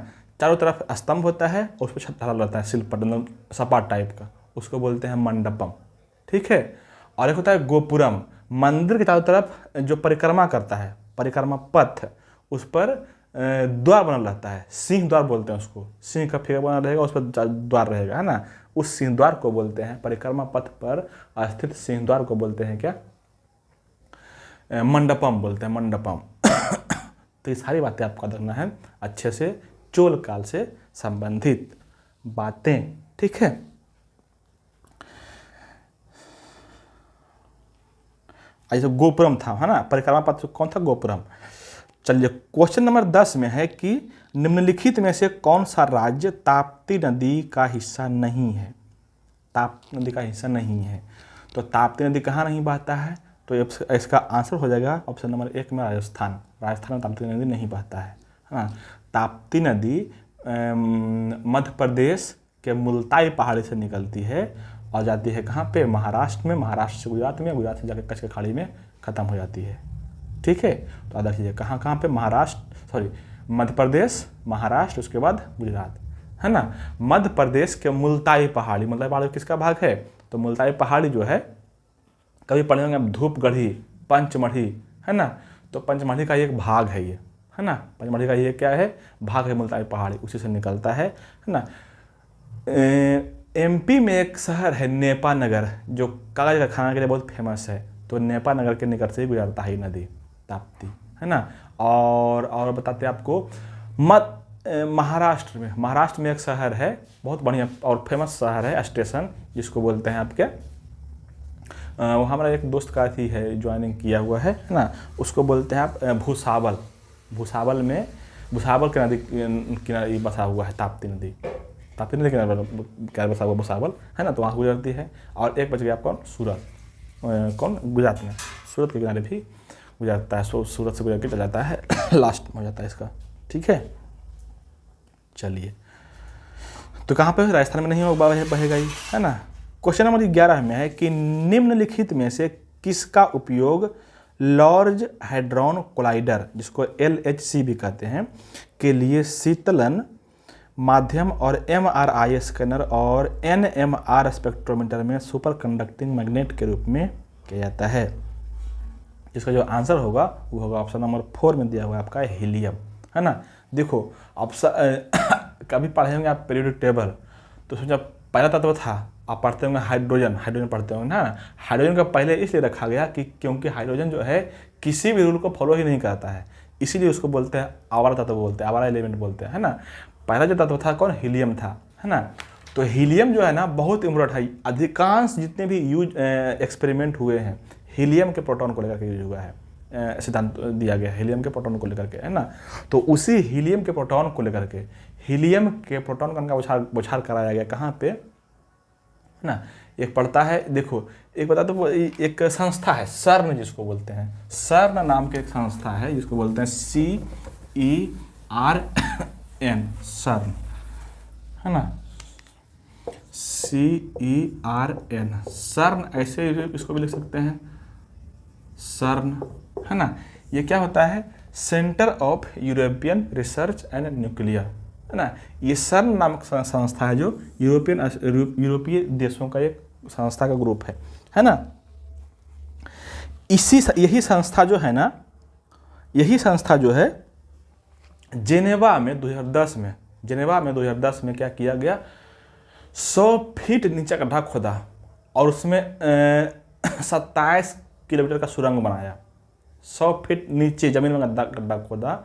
Speaker 1: चारों तरफ स्तंभ होता है और उस पर छत ढाला रहता है, शिल्प सपाट टाइप का, उसको बोलते हैं मंडपम। ठीक है। और एक होता है गोपुरम, मंदिर के चारों तरफ जो परिक्रमा करता है, परिक्रमा पथ, उस पर द्वार बनल रहता है, सिंह द्वार बोलते हैं उसको, सिंह का फिगर बना रहेगा, उस पर द्वार रहेगा, है ना, उस सिंह द्वार को बोलते हैं, परिक्रमा पथ पर स्थित सिंह द्वार को बोलते हैं क्या, मंडपम बोलते हैं, मंडपम। तो ये सारी बातें आपको देखना है अच्छे से, चोल काल से संबंधित बातें। ठीक है। ऐसे गोपुरम था, है ना, परिक्रमा पथ कौन था, गोपुरम। चलिए क्वेश्चन नंबर 10 में है कि निम्नलिखित में से कौन सा राज्य ताप्ती नदी का हिस्सा नहीं है, ताप्ती नदी का हिस्सा नहीं है। तो ताप्ती नदी कहाँ नहीं बहता है, तो इसका आंसर हो जाएगा ऑप्शन नंबर 1 में राजस्थान। राजस्थान में ताप्ती नदी नहीं बहता है ना। ताप्ती नदी मध्य प्रदेश के मुल्ताई पहाड़ी से निकलती है और जाती है कहाँ पे, महाराष्ट्र में, महाराष्ट्र से गुजरात में, गुजरात से जाकर कच्छ की खाड़ी में ख़त्म हो जाती है। ठीक है। तो याद रखिए कहाँ कहाँ पे, मध्य प्रदेश, महाराष्ट्र, उसके बाद गुजरात, है ना। मध्य प्रदेश के मुल्ताई पहाड़ी, मुल्ताई पहाड़ी किसका भाग है, तो मुल्ताई पहाड़ी जो है, कभी पढ़े होंगे आप धूपगढ़ी, पंचमढ़ी, है ना, तो पंचमढ़ी का एक भाग है ये, है ना, पंचमढ़ी का ये क्या है, भाग है मुल्ताई पहाड़ी, उसी से निकलता है ना। एमपी में एक शहर है नेपा नगर, जो कागज का खाना के लिए बहुत फेमस है, तो नेपा नगर के निकट से ही गुजरता है नदी ताप्ती, है ना। और बताते हैं आपको, महाराष्ट्र में एक शहर है, बहुत बढ़िया और फेमस शहर है, स्टेशन जिसको बोलते हैं आपके, वो हमारा एक दोस्त का थी है, ज्वाइनिंग किया हुआ है ना, उसको बोलते हैं आप भूसावल। भूसावल के नदी किनारे बसा हुआ है ताप्ती नदी, ताप्ती नदी किनारे बसा हुआ भूसावल, है ना, तो वहाँ गुजरती है। और एक बच गया कौन, सूरत, गुजरात में, सूरत के किनारे भी गुजरता है, सूरत से गुजर के चला जाता है, लास्ट में हो जाता है इसका। ठीक है। चलिए, तो कहाँ पे, राजस्थान में नहीं होगा, बहेगा ही, है ना। क्वेश्चन नंबर 11 में है कि निम्नलिखित में से किसका उपयोग लार्ज हैड्रॉन कोलाइडर, जिसको LHC भी कहते हैं, के लिए शीतलन माध्यम और MRI स्कैनर और NMR स्पेक्ट्रोमीटर में सुपर कंडक्टिंग मैग्नेट के रूप में किया जाता है। इसका जो आंसर होगा वो होगा ऑप्शन नंबर 4 में दिया हुआ है आपका, हीलियम, है ना। देखो ऑप्शन कभी पढ़े होंगे आप पीरियोडिक टेबल, तो उसमें जब पहला तत्व था, आप पढ़ते होंगे हाइड्रोजन पढ़ते होंगे ना। हाइड्रोजन का पहले इसलिए रखा गया कि क्योंकि हाइड्रोजन जो है किसी भी रूल को फॉलो ही नहीं करता है, इसीलिए उसको बोलते हैं आवारा तत्व बोलते हैं, आवारा एलिमेंट बोलते हैं, है ना। पहला जो तत्व था कौन, हीलियम था, है ना। तो हीलियम जो है ना बहुत इम्पोर्टेंट है, अधिकांश जितने भी एक्सपेरिमेंट हुए हैं हीलियम के प्रोटॉन को लेकर के यूज हुआ है, सिद्धांत दिया गया हीलियम के प्रोटॉन को लेकर के, है ना। तो उसी हीलियम के प्रोटॉन को लेकर के, हीलियम के प्रोटॉन का बौछार कराया गया कहाँ पे, है ना। एक पढ़ता है, देखो एक बता दो, एक संस्था है सर्न जिसको बोलते हैं, सर्न नाम की एक संस्था है जिसको बोलते हैं CERN, सर्न, है ना, CERN, सर्न, ऐसे इसको भी लिख सकते हैं सर्न, है ना। ये क्या होता है, centre of European research and nuclear, है ना। ये सर्न नामक संस्था है जो यूरोपीय देशों का एक संस्था का ग्रुप है ना। यही संस्था जो है ना, यही संस्था जो है जेनेवा में 2010 में क्या किया गया, 100 फीट नीचे गड्ढा खोदा और उसमें 27 किलोमीटर का सुरंग बनाया। 100 फीट नीचे जमीन में गड्ढा खोदा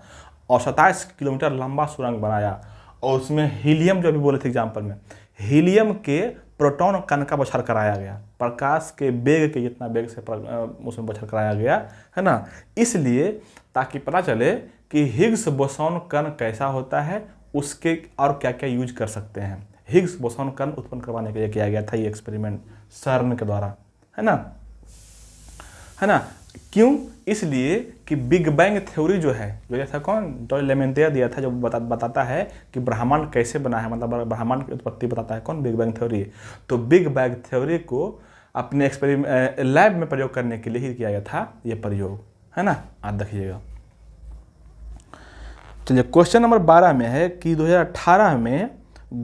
Speaker 1: और 27 किलोमीटर लंबा सुरंग बनाया, और उसमें हीलियम, जो अभी बोले थे एग्जाम्पल में, हीलियम के प्रोटॉन कण का बौछार कराया गया, प्रकाश के वेग के जितना वेग से उसमें बौछार कराया गया, है ना। इसलिए ताकि पता चले कि हिग्स बोसॉन कण कैसा होता है, उसके और क्या क्या यूज कर सकते हैं। हिग्स बोसॉन कण उत्पन्न करवाने के लिए किया गया था ये एक्सपेरिमेंट सर्न के द्वारा, है ना। क्यों, इसलिए कि बिग बैंग थ्योरी जो है, जो दिया था कौन, जो लेमेंटियर दिया था, जो बताता है कि ब्रह्मांड कैसे बना है, मतलब ब्रह्मांड की उत्पत्ति बताता है कौन, बिग बैंग थ्योरी। तो बिग बैंग थ्योरी को अपने एक्सपेरिमेंट लैब में प्रयोग करने के लिए ही किया गया था ये प्रयोग, है ना। आप देखिएगा। चलिए क्वेश्चन नंबर 12 में है कि 2018 में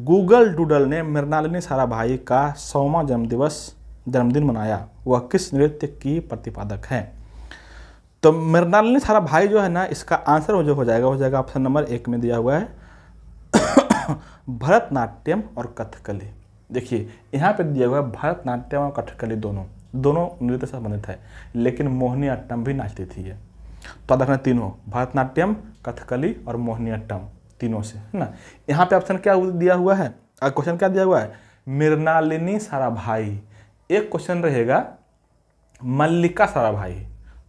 Speaker 1: गूगल डूडल ने मृणालिनी साराभाई का 100वां जन्मदिन मनाया, वह किस नृत्य की प्रतिपादक हैं? तो मृणालिनी साराभाई जो है ना, इसका आंसर जो हो जाएगा ऑप्शन नंबर 1 में दिया हुआ है भरतनाट्यम और कथकली। देखिए यहाँ पे दिया हुआ है भरतनाट्यम और कथकली दोनों नृत्य से संबंधित है, लेकिन मोहिनी अट्टम भी नाचती थी ये। तो देखना तीनों, भरतनाट्यम, कथकली और मोहिनी अट्टम, तीनों से, है ना। यहाँ पे ऑप्शन क्या दिया हुआ है, क्वेश्चन क्या दिया हुआ है? मृणालिनी साराभाई। एक क्वेश्चन रहेगा मल्लिका साराभाई।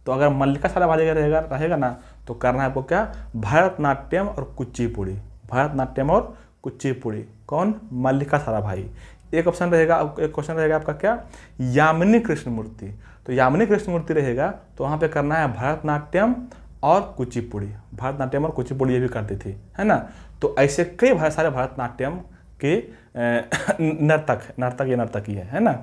Speaker 1: तो अगर मल्लिका साराभाई रहेगा ना, तो करना है आपको क्या? भरतनाट्यम और कुचिपुड़ी। भरतनाट्यम और कुचिपुड़ी। कौन? मल्लिका साराभाई। एक ऑप्शन रहेगा, एक क्वेश्चन रहेगा आपका क्या? यामिनी कृष्णमूर्ति। तो यामिनी कृष्णमूर्ति रहेगा, तो वहाँ पे करना है भरतनाट्यम और कुचिपुड़ी। भरतनाट्यम और कुचिपुड़ी ये भी करती थी, है ना। तो ऐसे कई सारे भरतनाट्यम के नर्तकी है ना।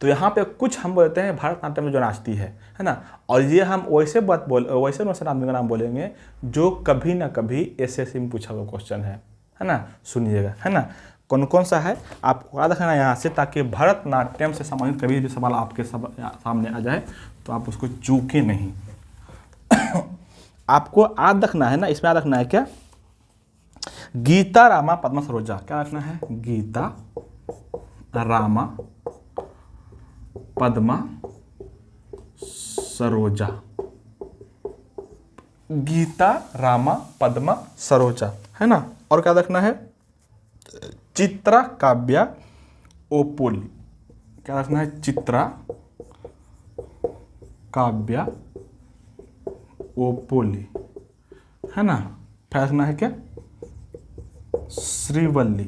Speaker 1: तो यहाँ पे कुछ हम बोलते हैं भरतनाट्यम में जो नाचती है ना। और ये हम वैसे आदमी का नाम बोलेंगे जो कभी ना कभी एसएससी में पूछा हुआ क्वेश्चन है ना। सुनिएगा, है ना, कौन कौन सा है आपको याद रखना यहाँ से, ताकि भरतनाट्यम से संबंधित कभी भी सवाल आपके सामने आ जाए तो आप उसको चूकें नहीं। आपको याद रखना है ना, इसमें याद रखना है क्या? गीता रामा पद्मा सरोजा। क्या रखना है? गीता रामा पद्मा सरोजा। गीता रामा पद्मा सरोजा, है ना। और क्या रखना है? चित्रा काव्या ओपोली। क्या रखना है? चित्रा काव्या ओपोली, है ना। क्या रखना है क्या? श्रीवल्ली,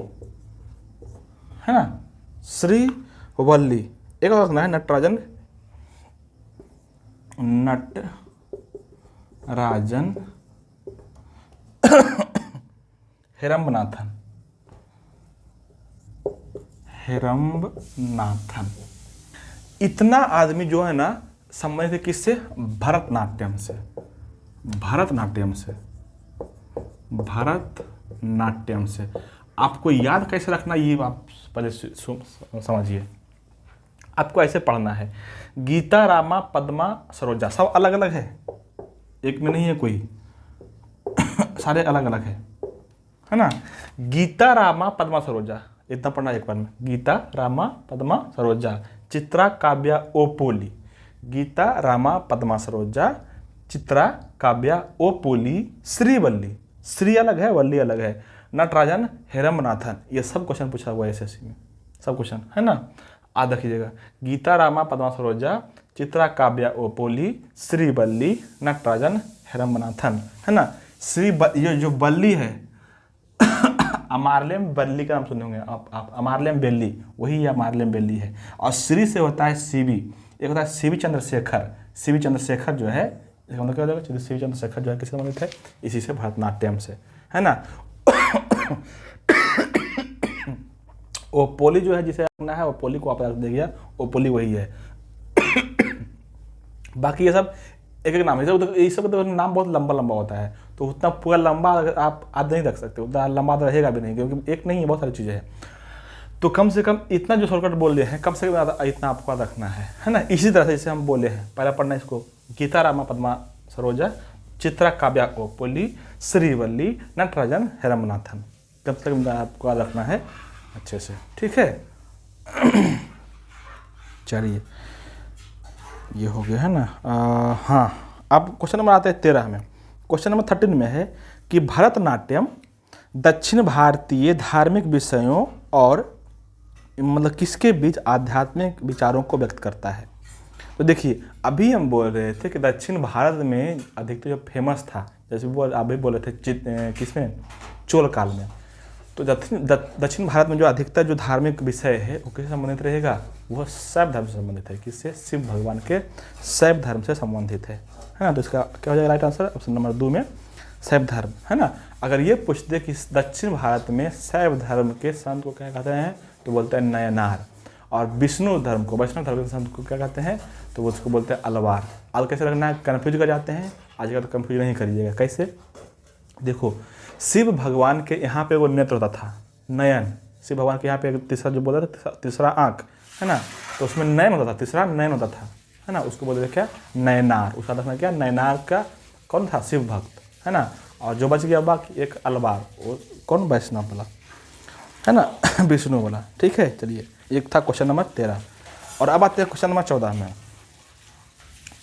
Speaker 1: है ना, श्रीवल्ली। एक और रखना है नटराजन हेरम्बनाथन। इतना आदमी जो है ना संबंधित है किससे? भरतनाट्यम से। भरतनाट्यम से आपको याद कैसे रखना, ये आप पहले समझिए। आपको ऐसे पढ़ना है, गीता रामा पद्मा सरोजा, सब अलग अलग है, एक में नहीं है कोई, सारे अलग अलग है ना। गीता रामा पद्मा सरोजा, इतना पढ़ना एक बार में। गीता रामा पद्मा सरोजा, चित्रा काव्या ओपोली। गीता रामा पद्मा सरोजा, चित्रा काव्या ओपोली, श्रीवल्ली। श्री अलग है, वल्ली अलग है। नटराजन हेरम्बनाथन। ये सब क्वेश्चन पूछा हुआ है एसएससी में, सब क्वेश्चन, है ना। याद रखिएगा, गीता रामा पद्मा सरोजा, चित्रा काव्या ओपोली, श्रीवल्ली, नटराजन हेरम्बनाथन, है ना। ये जो बल्ली है अमारलेम बल्ली का नाम सुने होंगे आप अमारलेम बेल्ली, वही अमारलेम बेल्ली है। और श्री से होता है सीवी, एक होता है सीवी चंद्रशेखर। सीवी चंद्रशेखर जो है, इसका मतलब क्या हो जाएगा? सीवी चंद्रशेखर जो है किससे संबंधित है? इसी से, भरतनाट्यम से, है ना। ओपोली जो है जिसे रखना है, ओपोली को आप रख देंगे, ओपोली वही है। बाकी ये सब एक एक नाम है, ये सब तो नाम बहुत लंबा लंबा होता है, तो उतना पूरा लंबा आप याद नहीं रख सकते, उतना लंबा तो रहेगा भी नहीं, क्योंकि एक नहीं है, बहुत सारी चीज़ें हैं। तो कम से कम इतना जो शॉर्टकट बोले हैं, कम से कम इतना आपको याद रखना है ना। इसी तरह से जैसे हम बोले हैं, पहला पढ़ना इसको, गीता रामा पद्मा सरोजा, चित्रा काव्या ओपोली, श्रीवल्ली, नटराजन हेरम्बनाथन। कम से कम आपको याद रखना है अच्छे से, ठीक है। चलिए, ये हो गया है ना। हाँ, अब क्वेश्चन नंबर आते हैं 13 में। क्वेश्चन नंबर 13 में है कि भरतनाट्यम दक्षिण भारतीय धार्मिक विषयों और मतलब किसके बीच आध्यात्मिक विचारों को व्यक्त करता है? तो देखिए, अभी हम बोल रहे थे कि दक्षिण भारत में अधिकतर जो फेमस था, जैसे वो अभी बोले थे किसमें? चोल काल में। तो दक्षिण भारत में जो अधिकतर जो धार्मिक विषय है वो किससे संबंधित रहेगा? वह शैव धर्म से संबंधित है। किससे? शिव भगवान के शैव धर्म से संबंधित है ना। तो इसका क्या हो जाएगा राइट आंसर? ऑप्शन नंबर 2 में शैव धर्म, है ना। अगर ये पूछते कि दक्षिण भारत में शैव धर्म के संत को क्या कहते हैं, तो बोलते हैं नयनार। और विष्णु धर्म के संत को क्या कहते हैं, तो वो उसको बोलते हैं अलवार। अल कैसे रखना है? कन्फ्यूज कर जाते हैं, आजकल तो कन्फ्यूज नहीं करिएगा। कैसे? देखो शिव भगवान के यहाँ पे वो नेत्र होता था, नयन। शिव भगवान के यहाँ पे तीसरा जो बोला था, तीसरा आँख है ना, तो उसमें नयन होता था, तीसरा नयन होता था, है ना, उसको बोलते थे क्या, नयनार। उसका मतलब क्या, नयनार का कौन था, शिव भक्त, है ना। और जो बच गया बाकी एक अलवार, वो कौन, वैष्णव बोला, है ना, विष्णु बोला। ठीक है, चलिए, एक था क्वेश्चन नंबर 13। और अब आते हैं क्वेश्चन नंबर 14 में।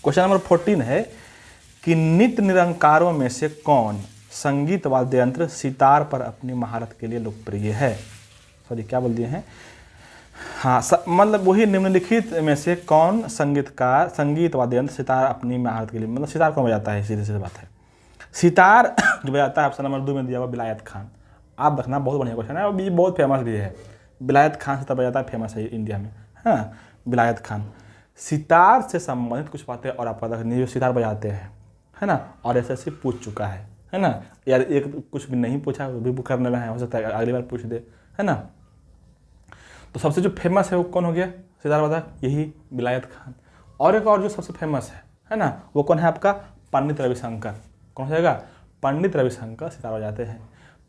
Speaker 1: क्वेश्चन नंबर 14 है कि नित्य निरंकारों में से कौन संगीत वाद्य यंत्र सितार पर अपनी महारत के लिए लोकप्रिय है। सॉरी, क्या बोल दिए हैं, हाँ, मतलब वही निम्नलिखित में से कौन संगीत वाद्य यंत्र सितार अपनी महारत के लिए, मतलब सितार कौन बजाता है, सीधी सीधी बात है। सितार जो बजाता है ऑप्शन नंबर 2 में दिया हुआ विलायत खान। आप देखना, बहुत बढ़िया क्वेश्चन है और ये बहुत फेमस भी है। विलायत खान सितार बजाता है, फेमस है इंडिया में, हाँ, विलायत खान। सितार से संबंधित कुछ बातें और आपका देखनी, जो सितार बजाते हैं, है ना, और एसएससी पूछ चुका है ना, यार एक कुछ भी नहीं पूछा वो भी करने में है, हो सकता है अगली बार पूछ दे, है ना। तो सबसे जो फेमस है वो कौन हो गया, सितार वादक, यही विलायत खान। और एक और जो सबसे फेमस है ना, वो कौन है आपका, पंडित रविशंकर। कौन सा जगह, पंडित रविशंकर सितार बजाते हैं।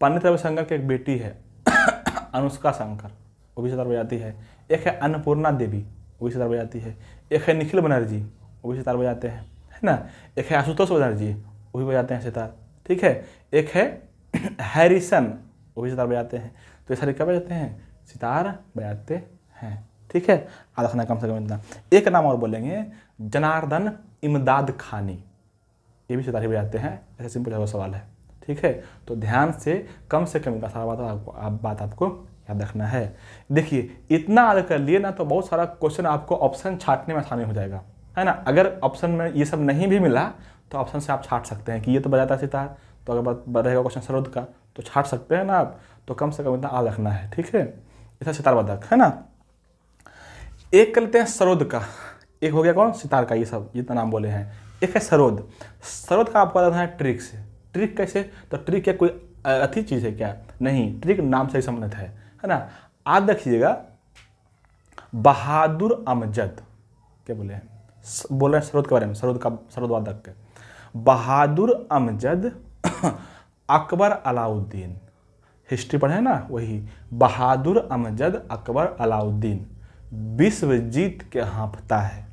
Speaker 1: पंडित रविशंकर की एक बेटी है अनुष्का शंकर, वो भी सितार बजाती है। एक है अन्नपूर्णा देवी, वो भी सितार बजाती है। एक है निखिल बनर्जी, वो भी सितार बजाते हैं, है ना। एक है आशुतोष बनर्जी, वो भी बजाते हैं सितार। ठीक है, एक है हैरिसन, वो भी सितार बजाते हैं। तो ये सारे क्या बजाते हैं, सितार बजाते हैं। ठीक है, याद रखना कम से कम इतना। एक नाम और बोलेंगे, जनार्दन इमदाद खानी, ये भी सितार ही बजाते हैं। ऐसा सिंपल सवाल है। ठीक है, तो ध्यान से कम इतना सारा बात आपको याद रखना है। देखिए, इतना याद कर लिए ना तो बहुत सारा क्वेश्चन आपको ऑप्शन छांटने में आसानी हो जाएगा, है ना। अगर ऑप्शन में ये सब नहीं भी मिला तो ऑप्शन से आप छांट सकते हैं कि ये तो बजाता है सितार, तो अगर रहेगा क्वेश्चन सरोद का तो छांट सकते हैं ना आप। तो कम से कम इतना याद रखना है। ठीक है, ऐसा सितार वादक, है ना। एक कर लेते हैं सरोद का, एक हो गया कौन, सितार का, ये सब जितना नाम बोले हैं। एक है सरोद। सरोद का आपको बताना है ट्रिक से। ट्रिक कैसे, तो ट्रिक क्या कोई अच्छी चीज़ है क्या, नहीं, ट्रिक नाम से ही संबंधित है ना। आज देखिएगा, बहादुर अमजद, क्या बोले हैं, बोल रहे हैं सरोद के बारे में, सरोद वादक के। बहादुर अमजद अकबर अलाउद्दीन, हिस्ट्री पढ़े ना, वही बहादुर अमजद अकबर अलाउद्दीन विश्व जीत के हाँफता है।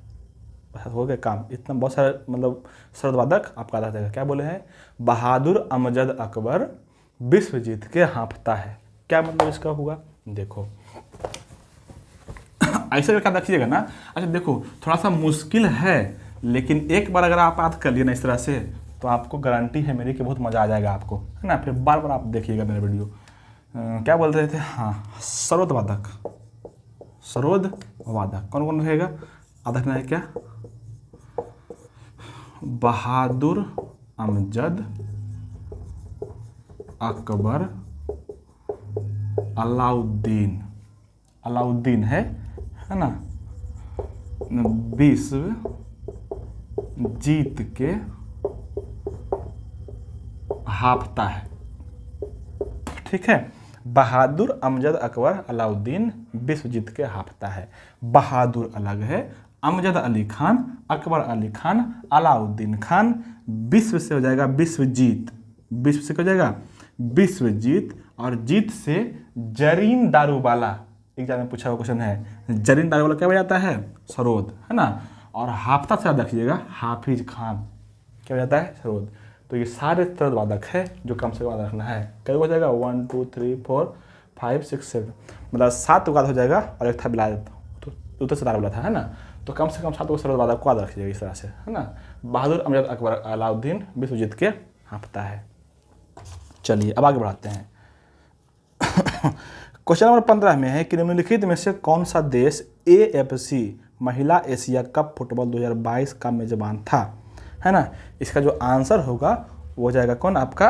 Speaker 1: हो गया काम, इतना बहुत सारे मतलब सरोद वादक आपका याद रहेगा। क्या बोले हैं, बहादुर अमजद अकबर विश्व जीत के हाँफता है। क्या मतलब इसका होगा, देखो ऐसे करके रखिएगा ना। अच्छा देखो, थोड़ा सा मुश्किल है, लेकिन एक बार अगर आप याद कर लिए ना इस तरह से, तो आपको गारंटी है मेरी कि बहुत मज़ा आ जाएगा आपको, है ना। फिर बार बार आप देखिएगा मेरे वीडियो। क्या बोल रहे थे, हाँ, सरोद वादक। सरोद वादक कौन कौन रहेगा, याद रखना है क्या, बहादुर अमजद अकबर अलाउद्दीन, अलाउद्दीन है ना, विश्व जीत के हाँफता है। ठीक है, बहादुर अमजद अकबर अलाउद्दीन विश्व जीत के हाँफता है। बहादुर अलग है, अमजद अली खान, अकबर अली खान, अलाउद्दीन खान, विश्व से हो जाएगा विश्वजीत, विश्व से हो जाएगा विश्वजीत, और जीत से जरीन दारूवाला। एग्जाम में पूछा हुआ क्वेश्चन है, जरीन दारूवाला क्या बजाता है, सरोद, है ना। और हाफ्ता से याद रखिएगा, हाफिज खान क्या बजाता है, सरोद। तो ये सारे सरोद वादक है जो कम से कम याद रखना है। कई हो जाएगा, 1 2 3 4 5 6 7, मतलब 7 वाद हो जाएगा। और एक था विलायत, तो उतर सितार वाला था, है ना। तो कम से कम 7 सरोद वादक को याद रखिएगा इस तरह से, है ना। बहादुर अमजद अकबर अलाउद्दीन विश्व जीत के हाँफता है। चलिए अब आगे बढ़ाते हैं। क्वेश्चन नंबर 15 में है कि निम्नलिखित में से कौन सा देश AFC महिला एशिया कप फुटबॉल 2022 का मेजबान था, है ना। इसका जो आंसर होगा वो हो जाएगा कौन आपका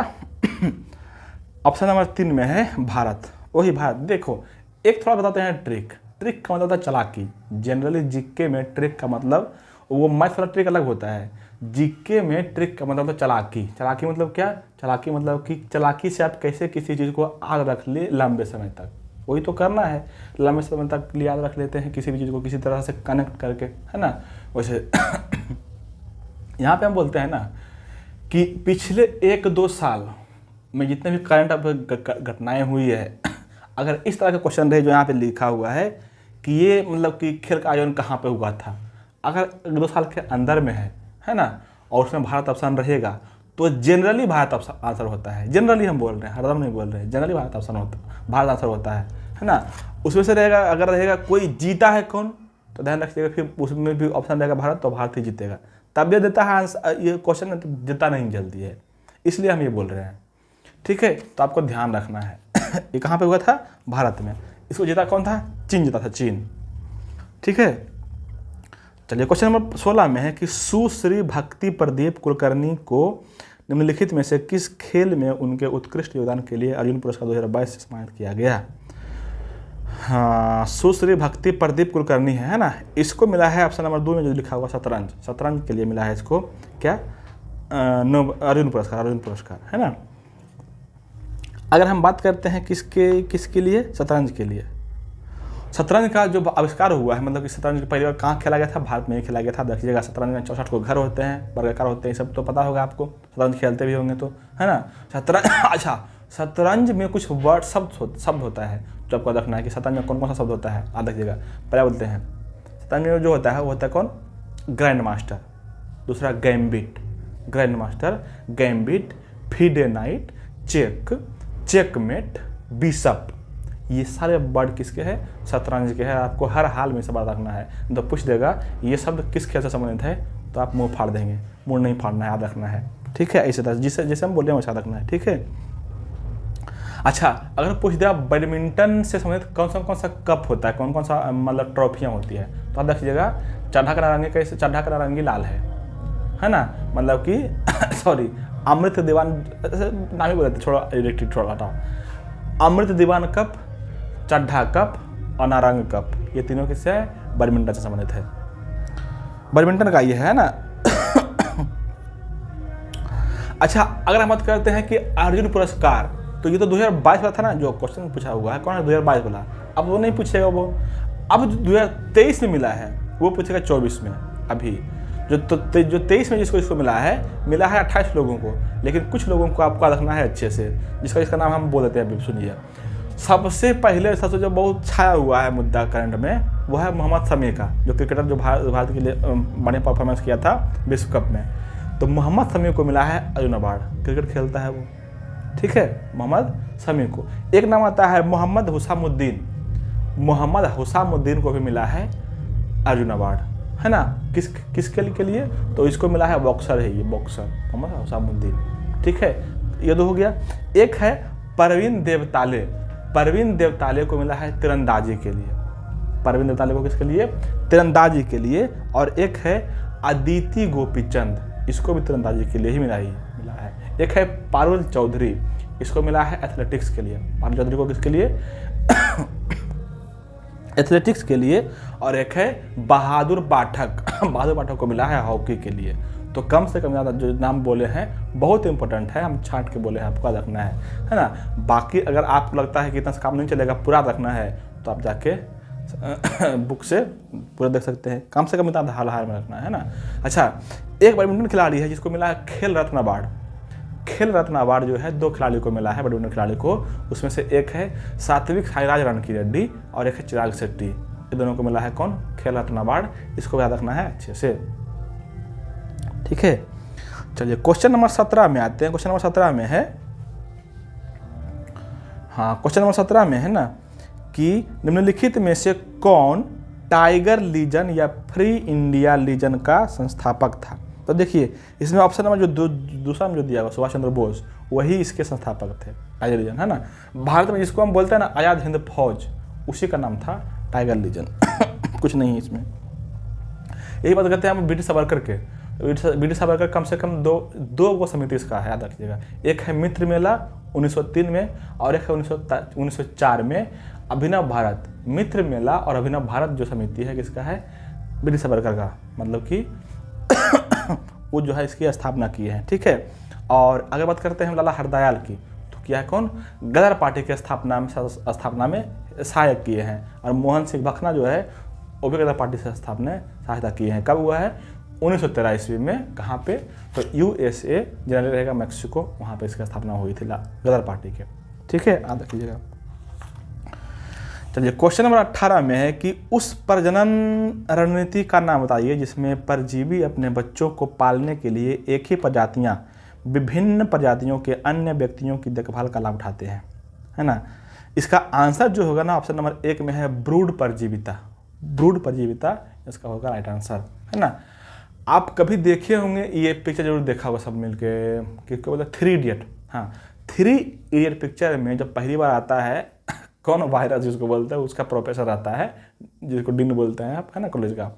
Speaker 1: ऑप्शन नंबर 3 में है भारत, वही भारत। देखो एक थोड़ा बताते हैं ट्रिक। ट्रिक का मतलब होता है चालाकी। जनरली जीके में ट्रिक का मतलब वो मैथ वाला ट्रिक अलग होता है, जीके में ट्रिक का मतलब होता है चालाकी। चालाकी मतलब क्या, चालाकी मतलब कि चालाकी से आप कैसे किसी चीज़ को याद रख ले लंबे समय तक, वही तो करना है। लंबे समय तक याद रख लेते हैं किसी भी चीज़ को किसी तरह से कनेक्ट करके, है ना। वैसे यहाँ पे हम बोलते हैं ना कि पिछले 1-2 साल में जितने भी करंट घटनाएं हुई है, अगर इस तरह के क्वेश्चन रहे जो यहाँ पे लिखा हुआ है कि ये मतलब कि खेल का आयोजन कहाँ पे हुआ था, अगर 2 साल के अंदर में है ना, और उसमें भारत ऑप्शन रहेगा तो जनरली भारत आंसर होता है। जनरली हम बोल रहे हैं, हरदम नहीं बोल रहे हैं, जनरली भारत आंसर होता है ना। उसमें से रहेगा, अगर रहेगा कोई जीता है कौन, तो ध्यान रखिएगा फिर उसमें भी ऑप्शन रहेगा भारत, तो भारत ही जीतेगा। तब ये देता है ये क्वेश्चन तो देता नहीं जल्दी है, इसलिए हम ये बोल रहे हैं। ठीक है, तो आपको ध्यान रखना है। ये कहाँ पे हुआ था? भारत में। इसको जीता कौन था? चीन जीता था, चीन। ठीक है, चलिए क्वेश्चन नंबर 16 में है कि सुश्री भक्ति प्रदीप कुलकर्णी को निम्नलिखित में से किस खेल में उनके उत्कृष्ट योगदान के लिए अर्जुन पुरस्कार 2022 से सम्मानित किया गया? हाँ, सुश्री भक्ति प्रदीप कुलकर्णी है ना, इसको मिला है ऑप्शन नंबर 2 में जो लिखा हुआ शतरंज के लिए मिला है इसको क्या, अर्जुन पुरस्कार है ना। अगर हम बात करते हैं किसके लिए, शतरंज के लिए। शतरंज का जो आविष्कार हुआ है, मतलब कि शतरंज पहली बार कहाँ खेला गया था? भारत में ही खेला गया था। देखिएगा शतरंज में 64 को घर होते हैं, वर्गाकार होते हैं, सब तो पता होगा आपको, शतरंज खेलते भी होंगे तो, है ना। अच्छा, शतरंज में कुछ वर्ड शब्द होता है जो आपको रखना है कि शतरंज में कौन कौन सा शब्द होता है। आप देखिएगा, पहले बोलते हैं शतरंज में जो होता है वो होता है कौन? Grand master. दूसरा gambit, grand master, gambit, FIDE knight, checkmate, bishop. ये सारे वर्ड किसके हैं? शतरंज के हैं। आपको हर हाल में सब रखना है। तो पूछ देगा ये शब्द किस खेल से संबंधित है, तो आप मुंह फाड़ देंगे। मुंह नहीं फाड़ना है, याद रखना है। ठीक है, ऐसे तरह जैसे हम बोल रहे हैं वैसा रखना है। ठीक है। अच्छा, अगर पूछ दिया बैडमिंटन से संबंधित कौन सा कप होता है, कौन सा मतलब ट्रॉफियाँ होती है, तो आप देखिएगा चढ़ा का नारंगी लाल है ना, मतलब कि सॉरी, अमृत दीवान, नाम ही बोले थे, छोड़ा हटाओ। अमृत दीवान कप, चड्ढा कप और नारंग कप, ये तीनों किससे है? बैडमिंटन से संबंधित है। बैडमिंटन का ये है ना। अच्छा, अगर हम बात करते हैं कि अर्जुन पुरस्कार, तो ये तो 2022 वाला था ना जो क्वेश्चन पूछा हुआ है, कौन है 2022 वाला? अब वो नहीं पूछेगा, वो अब 2023 में मिला है, वो पूछेगा 24 में। अभी जो 23 में जिसको मिला है 28 लोगों को, लेकिन कुछ लोगों को आपको रखना है अच्छे से, जिसका नाम हम बोल देते हैं। अभी सुनिए, सबसे पहले जो बहुत छाया हुआ है मुद्दा करंट में, वो है मोहम्मद शमी का, जो क्रिकेटर जो भारत के लिए बढ़िया परफॉर्मेंस किया था विश्व कप में। तो मोहम्मद शमी को मिला है अर्जुन अवार्ड, क्रिकेट खेलता है वो। ठीक है, मोहम्मद शमी को। एक नाम आता है मोहम्मद हुसामुद्दीन को भी मिला है अर्जुन अवार्ड, है ना। किसके लिए? तो इसको मिला है बॉक्सर है, ये बॉक्सर मोहम्मद हुसामुद्दीन। ठीक है, ये दो हो गया। एक है परवीन देवताले को मिला है तीरंदाजी के लिए। परवीन देवताले को किसके लिए? तीरंदाजी के लिए। और एक है अदिति गोपीचंद, इसको भी तीरंदाजी के लिए ही मिला है। एक है पारुल चौधरी, इसको मिला है एथलेटिक्स के लिए। पारुल चौधरी को किसके लिए? एथलेटिक्स के लिए। और एक है बहादुर पाठक को मिला है हॉकी के लिए। तो कम से कम ज़्यादा जो नाम बोले हैं बहुत इंपॉर्टेंट है, हम छांट के बोले हैं, आपको रखना है ना। बाकी अगर आपको लगता है कि इतना काम नहीं चलेगा, पूरा रखना है, तो आप जाके बुक से पूरा देख सकते हैं। कम से कम इतना हाल में रखना है ना। अच्छा, एक बैडमिंटन खिलाड़ी है जिसको मिला है खेल रत्न अवार्ड जो है 2 खिलाड़ी को मिला है, बैडमिंटन खिलाड़ी को। उसमें से एक है सात्विक साईराज रनकीरेड्डी और एक है चिराग शेट्टी। ये दोनों को मिला है कौन? खेल रत्न अवार्ड। इसको याद रखना है अच्छे से। ठीक है, चलिए क्वेश्चन नंबर 17 में आते हैं। क्वेश्चन नंबर 17 में है, हाँ क्वेश्चन नंबर 17 में है ना कि निम्नलिखित में से कौन टाइगर लीजन या फ्री इंडिया लीजन का संस्थापक था? तो देखिए इसमें ऑप्शन नंबर जो दूसरा में जो दिया हुआ सुभाष चंद्र बोस, वही इसके संस्थापक थे, टाइगर लीजन, है ना। भारत में जिसको हम बोलते हैं ना आज़ाद हिंद फौज, उसी का नाम था टाइगर लीजन। कुछ नहीं है इसमें। यही बात करते हैं हम ब्रिटिश सावरकर के। ब्रिटिश सावरकर कम से कम दो वो समिति इसका है, याद रखिएगा। एक है मित्र मेला 1903 में और एक है 1904 में अभिनव भारत। मित्र मेला और अभिनव भारत जो समिति है किसका है? ब्रिटिश सावरकर का, मतलब कि वो जो है इसकी स्थापना की है। ठीक है, और अगर बात करते हैं लाला हरदयाल की, तो क्या है कौन? गदर पार्टी के स्थापना में सहायक किए हैं। और मोहन सिंह भखना जो है वो भी गदर पार्टी से सहायता किए हैं। कब हुआ है? 1913 ईस्वी में। कहाँ पे? तो USA जनरल रहेगा मैक्सिको, वहाँ पे इसकी स्थापना हुई थी गदर पार्टी के। ठीक है, याद रखिएगा। चलिए क्वेश्चन नंबर 18 में है कि उस प्रजनन रणनीति का नाम बताइए जिसमें परजीवी अपने बच्चों को पालने के लिए एक ही प्रजातियां विभिन्न प्रजातियों के अन्य व्यक्तियों की देखभाल का लाभ उठाते हैं, है ना। इसका आंसर जो होगा ना ऑप्शन नंबर 1 में है ब्रूड परजीविता। ब्रूड परजीविता इसका होगा राइट आंसर, है ना। आप कभी देखे होंगे, ये पिक्चर जरूर देखा होगा सब मिलके, किसको बोलते हैं? 3 इडियट। हाँ, 3 इडियट पिक्चर में जब पहली बार आता है कौन वायरस जिसको बोलते हैं, उसका प्रोफेसर आता है जिसको डिन बोलते हैं आप, है ना, कॉलेज का।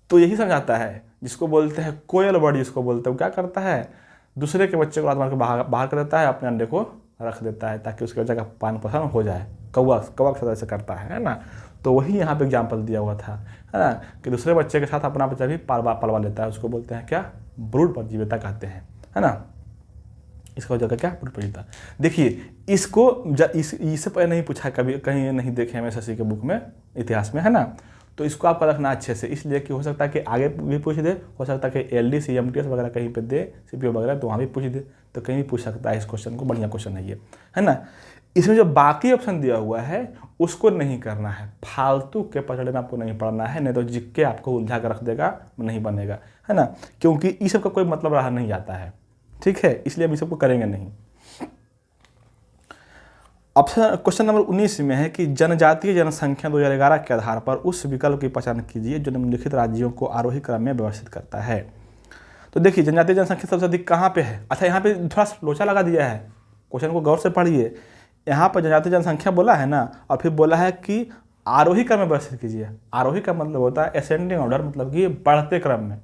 Speaker 1: तो यही समझाता है, जिसको बोलते हैं कोयल बर्ड जिसको बोलते हैं, क्या करता है? दूसरे के बच्चे को रात मार के बाहर कर देता है, अपने अंडे को रख देता है ताकि उसके बच्चे का पालन पोषण हो जाए। कौवा के साथ ऐसे करता है ना। तो वही यहाँ पे एग्जाम्पल दिया हुआ था, है ना, कि दूसरे बच्चे के साथ अपना बच्चा भी पलवा लेता है, उसको बोलते हैं क्या? ब्रूड परजीविता कहते हैं, है ना। इसका जगह क्या? ब्रूड परजीविता। देखिए इसको इससे पहले नहीं पूछा, कभी कहीं नहीं देखे हम SSC के बुक में, इतिहास में, है ना। तो इसको आपका रखना अच्छे से, इसलिए कि हो सकता है कि आगे भी पूछ दे, हो सकता है कि LD CMTS वगैरह कहीं पे दे, CPO वगैरह, तो वहाँ भी पूछ दे, तो कहीं भी पूछ सकता है इस क्वेश्चन को। बढ़िया क्वेश्चन है ये, है ना। इसमें जो बाकी ऑप्शन दिया हुआ है उसको नहीं करना है, फालतू के पचड़े में आपको नहीं पढ़ना है, नहीं तो जिक्के आपको उलझा कर रख देगा, नहीं बनेगा, है ना, क्योंकि इस सब का कोई मतलब रहा नहीं जाता है। ठीक है, इसलिए हम इस सबको करेंगे नहीं। ऑप्शन क्वेश्चन नंबर 19 में है कि जनजातीय जनसंख्या 2011 के आधार पर उस विकल्प की पहचान कीजिए जो निम्नलिखित राज्यों को आरोही क्रम में व्यवस्थित करता है। तो देखिए जनजातीय जनसंख्या सबसे अधिक कहाँ पे है? अच्छा, यहाँ पे थोड़ा लोचा लगा दिया है, क्वेश्चन को गौर से पढ़िए। यहाँ पर जनजातीय जनसंख्या बोला है ना, और फिर बोला है कि आरोही क्रम में व्यवस्थित कीजिए। आरोही का मतलब होता है असेंडिंग ऑर्डर, मतलब कि बढ़ते क्रम में,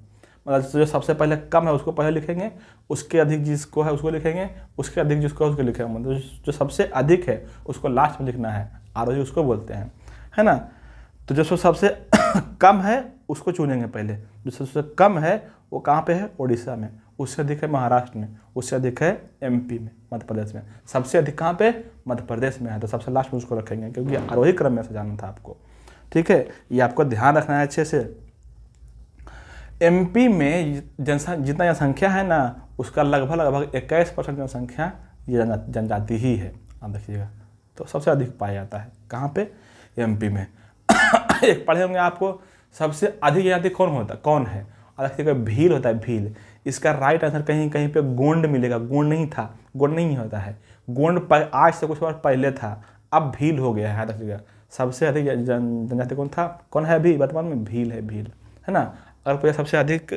Speaker 1: मतलब जो सबसे पहले कम है उसको पहले लिखेंगे, उसके अधिक जिसको है उसको लिखेंगे, उसके अधिक जिसको है उसको लिखेंगे, मतलब जो सबसे अधिक है उसको लास्ट में लिखना है, आरोही उसको बोलते हैं, है ना। तो जो सबसे कम है उसको चुनेंगे पहले, जो सबसे कम है वो कहाँ पे है? उड़ीसा में। उससे अधिक है महाराष्ट्र में, उससे अधिक है MP में, मध्य प्रदेश में। सबसे अधिक कहाँ पे? मध्य प्रदेश में है, तो सबसे लास्ट में उसको रखेंगे, क्योंकि आरोही क्रम में सजाना था आपको। ठीक है, ये आपको ध्यान रखना है अच्छे से। MP में जितना जनसंख्या है ना, उसका लगभग 21% जनसंख्या ये जनजाति ही है, आप देखिएगा। तो सबसे अधिक पाया जाता है कहाँ पे? MP में। एक पढ़े होंगे आपको, सबसे अधिक जनजाति कौन है? और देखिएगा भील होता है, भील। इसका राइट आंसर कहीं कहीं पे गोंड मिलेगा, गोंड नहीं था, गोंड नहीं होता है, गोंड आज से कुछ बार पहले था, अब भील हो गया है। देखिएगा सबसे अधिक जनजाति कौन है अभी वर्तमान में? भील है, भील, है ना। अगर पूछा सबसे अधिक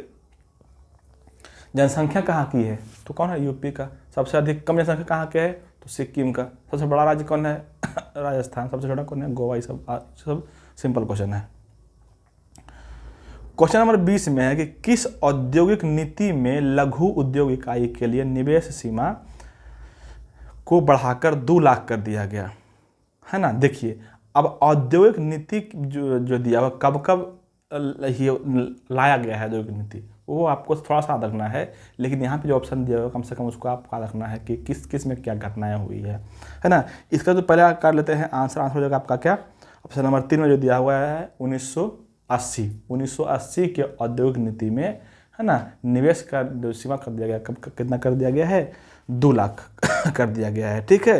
Speaker 1: जनसंख्या कहाँ की है तो कौन है? UP का। सबसे अधिक कम जनसंख्या कहाँ के है? तो सिक्किम का। सबसे बड़ा राज्य कौन है? राजस्थान। सबसे छोटा कौन है? गोवा। ये सब सिंपल क्वेश्चन है। क्वेश्चन नंबर 20 में है कि किस औद्योगिक नीति में लघु उद्योग इकाई के लिए निवेश सीमा को बढ़ाकर 2 लाख कर दिया गया, है ना। देखिए अब औद्योगिक नीति जो दिया हुआ कब लाया गया है औद्योगिक नीति, वो आपको थोड़ा सा याद रखना है, लेकिन यहाँ पे जो ऑप्शन दिया हुआ कम से कम उसको आपको याद रखना है कि किस किस में क्या घटनाएं हुई है ना। इसका तो पहले कर लेते हैं आंसर हो जाएगा आपका क्या? ऑप्शन नंबर 3 में जो दिया हुआ है 1980 के औद्योगिक नीति में, है ना, निवेश का सीमा कर दिया गया, कितना कर दिया गया है? 2 लाख कर दिया गया है। ठीक है,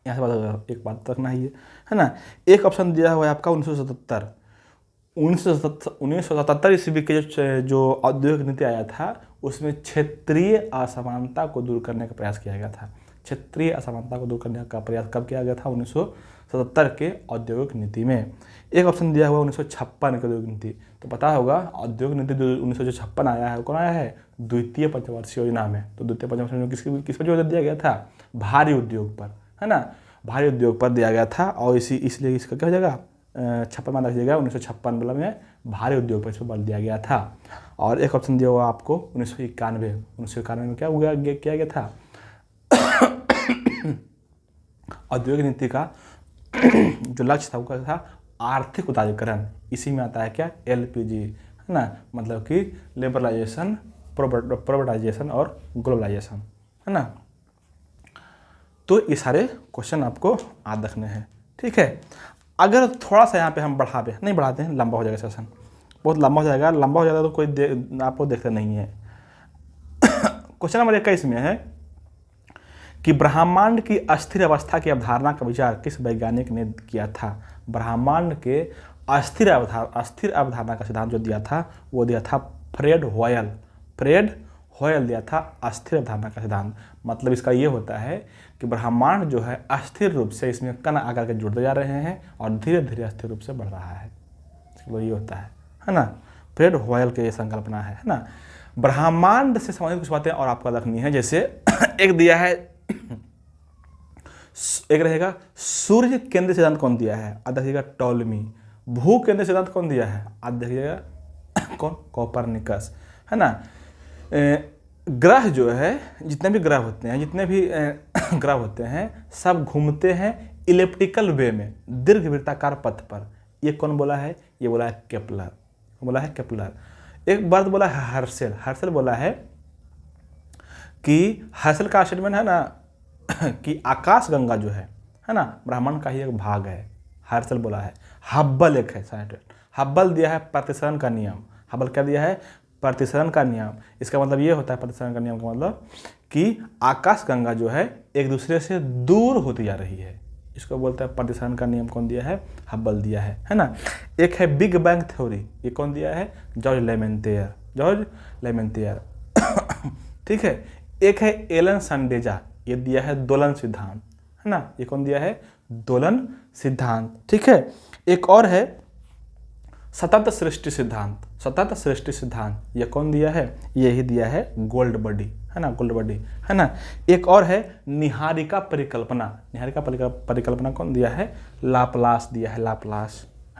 Speaker 1: यहाँ से एक बात रखना है ये, है ना। एक ऑप्शन दिया हुआ है आपका 1977 ईस्वी के जो औद्योगिक नीति आया था उसमें क्षेत्रीय असमानता को दूर करने का प्रयास किया गया था। क्षेत्रीय असमानता को दूर करने का प्रयास कब किया गया था? 1977 के औद्योगिक नीति में। एक ऑप्शन दिया हुआ 1956 की औद्योगिक नीति, तो पता होगा औद्योगिक नीति जो 1956 आया है, कौन आया है? द्वितीय पंचवर्षीय योजना में। तो द्वितीय पंचवर्षीय योजना किस पर जोर दिया गया था? भारी उद्योग पर, है ना, भारी उद्योग पर दिया गया था। और इसलिए इसका क्या हो जाएगा? 56 मान रखिएगा, 1956 में भारी उद्योग पर इस पर बल दिया गया था। और एक ऑप्शन दिया हुआ आपको 1991 में क्या किया गया था? औद्योगिक नीति का जो लक्ष्य था वो क्या था? आर्थिक उदारीकरण। इसी में आता है क्या? LPG, है ना, मतलब कि लिबरलाइजेशन, प्राइवेटाइजेशन और ग्लोबलाइजेशन, है ना। तो ये सारे क्वेश्चन आपको याद रखने हैं। ठीक है, अगर थोड़ा सा यहाँ पे हम नहीं बढ़ाते हैं, लंबा हो जाएगा सेशन, बहुत लंबा हो जाएगा, लंबा हो जाएगा तो कोई आपको देखते नहीं है। क्वेश्चन नंबर 21 में है कि ब्रह्मांड की अस्थिर अवस्था की अवधारणा का विचार किस वैज्ञानिक ने किया था। ब्रह्मांड के अस्थिर अवधारणा का सिद्धांत जो दिया था वो दिया था फ्रेड होयल दिया था अस्थिर अवधारणा का सिद्धांत। मतलब इसका ये होता है कि ब्रह्मांड जो है अस्थिर रूप से इसमें कण आकर के जुड़ते जा रहे हैं और धीरे धीरे अस्थिर रूप से बढ़ रहा है, तो ये होता है ना। फ्रेड होयल की ये संकल्पना है ना। ब्रह्मांड से संबंधित कुछ बातें और आपको रखनी है, जैसे एक दिया है, एक रहेगा सूर्य केंद्र सिद्धांत कौन दिया है, अब देखिएगा टॉलमी। भू केंद्र सिद्धांत कौन दिया है, अब देखिएगा कौन, कोपरनिकस, है ना। ग्रह जो है, जितने भी ग्रह होते हैं सब घूमते हैं इलिप्टिकल वे में, दीर्घ वृत्ताकार पथ पर। ये कौन बोला है, ये बोला है केपलर। एक बात बोला है हर्शल बोला है कि हर्शल का स्टेटमेंट है ना कि आकाश गंगा जो है ना, ब्रह्मांड का ही एक भाग है, हर्शल बोला है। हब्बल एक है साइंटिस्ट, हब्बल दिया है प्रतिसरण का नियम। हब्बल क्या दिया है, प्रतिसरण का नियम। इसका मतलब ये होता है, प्रतिसरण का नियम का मतलब कि आकाश गंगा जो है एक दूसरे से दूर होती जा रही है, इसको बोलते हैं प्रतिसरण का नियम। कौन दिया है, हब्बल दिया है ना। एक है बिग बैंग थ्योरी, ये कौन दिया है, जॉर्ज लेमेंटियर। ठीक है। एक है एलन संडेजा, ये दिया है दोलन सिद्धांत, है ना। ये कौन दिया है, दोलन सिद्धांत। ठीक है। एक और है सतत सृष्टि सिद्धांत, ये कौन दिया है, यही दिया है गोल्डबर्डी, है ना। एक और है निहारिका परिकल्पना कौन दिया है, लाप्लास दिया है, है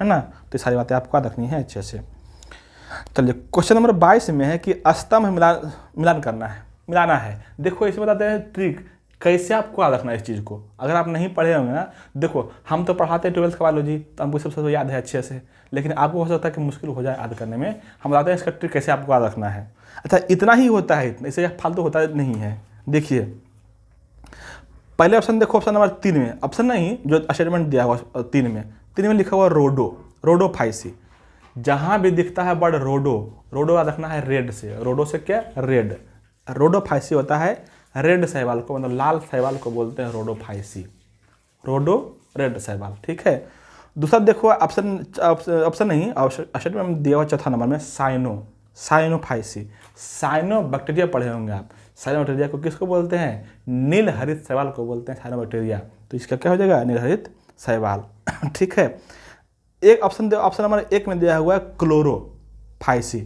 Speaker 1: ना। तो ये सारी बातें आपको याद रखनी है अच्छे से। चलिए क्वेश्चन नंबर 22 में है कि स्तंभ मिलाना है। देखो इसे बताते हैं ट्रिक, कैसे आपको याद रखना है इस चीज़ को। अगर आप नहीं पढ़े होंगे ना, देखो हम तो पढ़ाते हैं 12th का बायोलॉजी, तो हमको सब याद है अच्छे से, लेकिन आपको हो सकता है कि मुश्किल हो जाए याद करने में। हम बताते हैं इसका ट्रिक कैसे आपको याद रखना है। अच्छा, इतना ही होता है, इससे फालतू होता नहीं है। देखिए पहले ऑप्शन देखो, ऑप्शन नंबर 3 में, ऑप्शन नहीं जो स्टेटमेंट दिया हुआ 3 में लिखा हुआ रोडोफाइसी। जहाँ भी दिखता है वर्ड रोडो याद रखना है रेड से। रोडो से क्या, रेड। रोडोफाइसी होता है रेड शैवाल को, मतलब लाल शैवाल को बोलते हैं रोडोफाइसी। रेड शैवाल। ठीक है। दूसरा देखो ऑप्शन नहीं, स्टेटमेंट में दिया हुआ चौथा नंबर में साइनोफाइसी। साइनोबैक्टीरिया पढ़े होंगे आप। साइनोबैक्टीरिया को किसको बोलते हैं, नील हरित शैवाल को बोलते हैं साइनोबैक्टीरिया। तो इसका क्या हो जाएगा, नील हरित शैवाल। ठीक है। एक ऑप्शन नंबर 1 में दिया हुआ है क्लोरोफाइसी।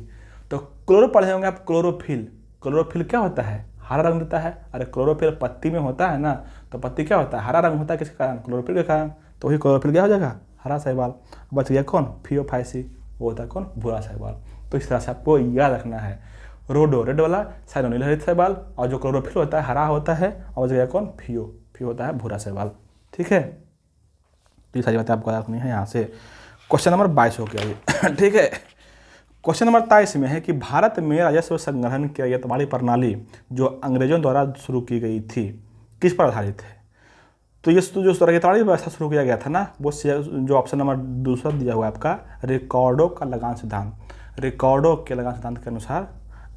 Speaker 1: तो क्लोरो पढ़े होंगे आप, क्लोरोफिल क्या होता है, हरा रंग देता है। अरे क्लोरोफिल पत्ती में होता है ना, तो पत्ती क्या होता है, हरा रंग होता है, किसके कारण, क्लोरोफिल के कारण। तो वही क्लोरोफिल क्या हो जाएगा, हरा शैवाल। बच गया कौन, फियोफाइसी, वो होता है कौन, भूरा शैवाल। तो इस तरह से आपको याद रखना है, रोडो रेड वाला, साइनो नील हरित शैवाल, और जो क्लोरोफिल होता है हरा होता है, और बच गया कौन, फियो होता है भूरा शैवाल। ठीक है। तो ये सारी बातें आपको याद रखनी है यहाँ से। क्वेश्चन नंबर 22 हो गया। ठीक है। क्वेश्चन नंबर 23 में है कि भारत में राजस्व संग्रहण की रैयतवाड़ी प्रणाली जो अंग्रेजों द्वारा शुरू की गई थी किस पर आधारित है। तो ये जो रैयतवाड़ी व्यवस्था शुरू किया गया था ना, वो जो ऑप्शन नंबर 2 दिया हुआ है आपका, रिकॉर्डो के लगान सिद्धांत के अनुसार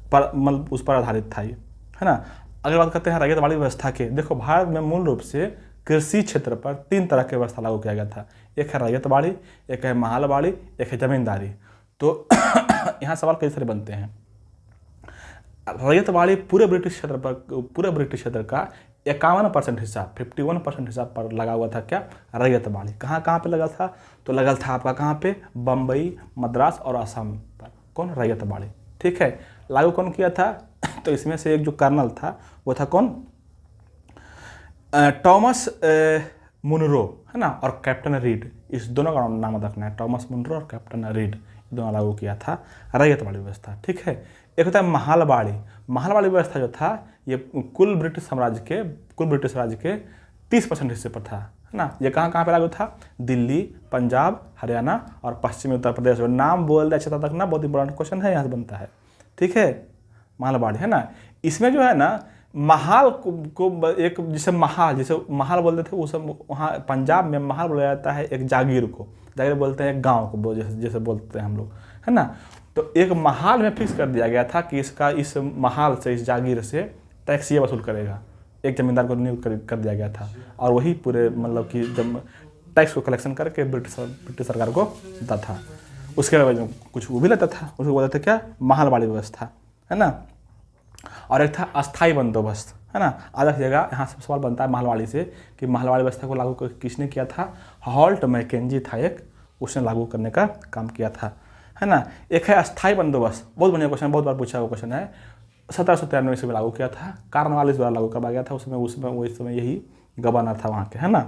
Speaker 1: मतलब उस पर आधारित था ये, है ना। अगर बात करते हैं रैयतवाड़ी व्यवस्था के, देखो भारत में मूल रूप से कृषि क्षेत्र पर 3 तरह की व्यवस्था लागू किया गया था। एक है रैयतवाड़ी, एक है महलवाड़ी, एक है जमींदारी। तो यहाँ सवाल कई सारे बनते हैं। रैयतवाड़ी पूरे ब्रिटिश क्षेत्र का 51% हिस्सा, 51% हिस्सा पर लगा हुआ था क्या, रैयतवाड़ी। कहाँ पे लगा था, तो लगा था आपका कहाँ पे, बम्बई, मद्रास और असम पर, कौन, रैयतवाड़ी। ठीक है। लागू कौन किया था, तो इसमें से एक जो कर्नल था वो था कौन, टॉमस मुनरो, है ना, और कैप्टन रीड। इस दोनों का नाम रखना है, टॉमस मुनरो और कैप्टन रीड, दोनों लागू किया था रैयतवाड़ी व्यवस्था। ठीक है। एक होता है महलवाड़ी व्यवस्था जो था, ये कुल ब्रिटिश राज्य के 30% हिस्से पर था, है ना। ये कहाँ पे लागू था, दिल्ली, पंजाब, हरियाणा और पश्चिमी उत्तर प्रदेश। नाम बोल दे अच्छा तक ना, बहुत इंपॉर्टेंट क्वेश्चन है, यहाँ से बनता है। ठीक है। महलवाड़ी, है ना। इसमें जो है ना, महाल को एक जैसे महाल बोलते थे उस वहाँ पंजाब में महाल बोला जाता है एक जागीर को, जागीर बोलते हैं एक गांव को, जैसे बोलते हैं हम लोग, है ना। तो एक महाल में फिक्स कर दिया गया था कि इसका इस महाल से, इस जागीर से टैक्स ये वसूल करेगा, एक जमींदार को नियुक्त कर दिया गया था, और वही पूरे मतलब कि जब टैक्स को कलेक्शन करके ब्रिटिश सरकार को देता था। उसके बाद कुछ वो भी लेता था, उसको बोलते थे क्या, महलवाड़ी व्यवस्था, है ना। और एक था अस्थाई बंदोबस्त, है ना। आज जगह यहाँ से सवाल बनता है महलवाड़ी से कि महलवाड़ी व्यवस्था को लागू किसने किया था, हॉल्ट मैकेंजी था एक, उसने लागू करने का काम किया था, है ना। एक है अस्थाई बंदोबस्त, बहुत बढ़िया क्वेश्चन, बहुत बार पूछा हुआ क्वेश्चन है। 1793 ईस्वी में लागू किया था, कार्नवालिस द्वारा लागू करवाया गया था। उसमें वो इस समय यही गवर्नर था वहाँ के, है ना,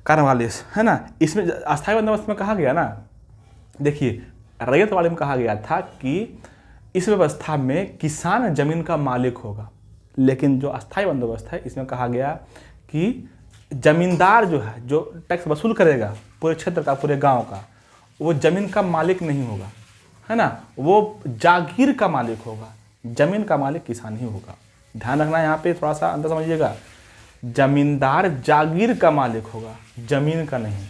Speaker 1: कार्नवालिस, है ना। इसमें अस्थाई बंदोबस्त में कहा गया ना, देखिए रैयत वाले में कहा गया था कि इस व्यवस्था में किसान जमीन का मालिक होगा, लेकिन जो अस्थाई बंदोबस्त है इसमें कहा गया कि जमींदार जो है, जो टैक्स वसूल करेगा पूरे क्षेत्र का, पूरे गांव का, वो जमीन का मालिक नहीं होगा, है ना, वो जागीर का मालिक होगा। जमीन का मालिक किसान ही होगा। ध्यान रखना यहाँ पे, थोड़ा सा अंदर समझिएगा, जमींदार जागीर का मालिक होगा, जमीन का नहीं।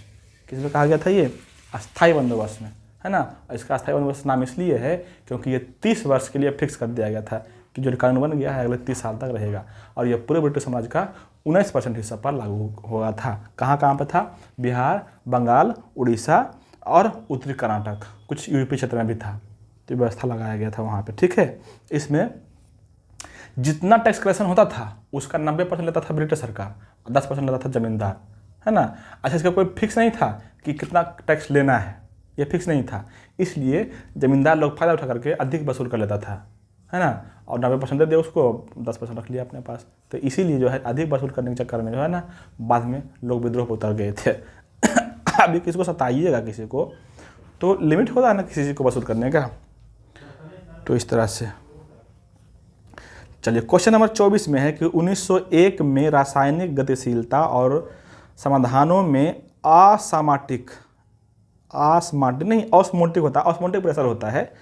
Speaker 1: किसमें कहा गया था ये, अस्थाई बंदोबस्त में, है ना। इसका अस्थाई बंदोबस्त नाम इसलिए है क्योंकि ये 30 वर्ष के लिए फिक्स कर दिया गया था कि जो कानून बन गया है अगले 30 साल तक रहेगा, और यह पूरे ब्रिटिश साम्राज्य का 19% हिस्सा पर लागू हुआ था। कहाँ कहाँ पर था, बिहार, बंगाल, उड़ीसा और उत्तरी कर्नाटक, कुछ यूरोपीय क्षेत्र में भी था। तो व्यवस्था लगाया गया था वहाँ पे, ठीक है। इसमें जितना टैक्स कलेक्शन होता था उसका 90% लेता था ब्रिटिश सरकार, 10% लेता था जमींदार, है ना। अच्छा, इसका कोई फिक्स नहीं था कि कितना टैक्स लेना है, ये फिक्स नहीं था, इसलिए जमींदार लोग फायदा उठा करके अधिक वसूल कर लेता था, है ना, और 90% दे दिया उसको, 10% रख लिया अपने पास। तो इसीलिए जो है अधिक वसूल करने के चक्कर में जो है ना, बाद में लोग विद्रोह पर उतर गए थे। अभी किसी को सताइएगा, किसी को तो लिमिट होता है ना किसी चीज़ को वसूल करने का, तो इस तरह से। चलिए क्वेश्चन नंबर 24 में है कि 1901 में रासायनिक गतिशीलता और समाधानों में ऑस्मोटिक होता है, ऑस्मोटिक प्रेशर होता है,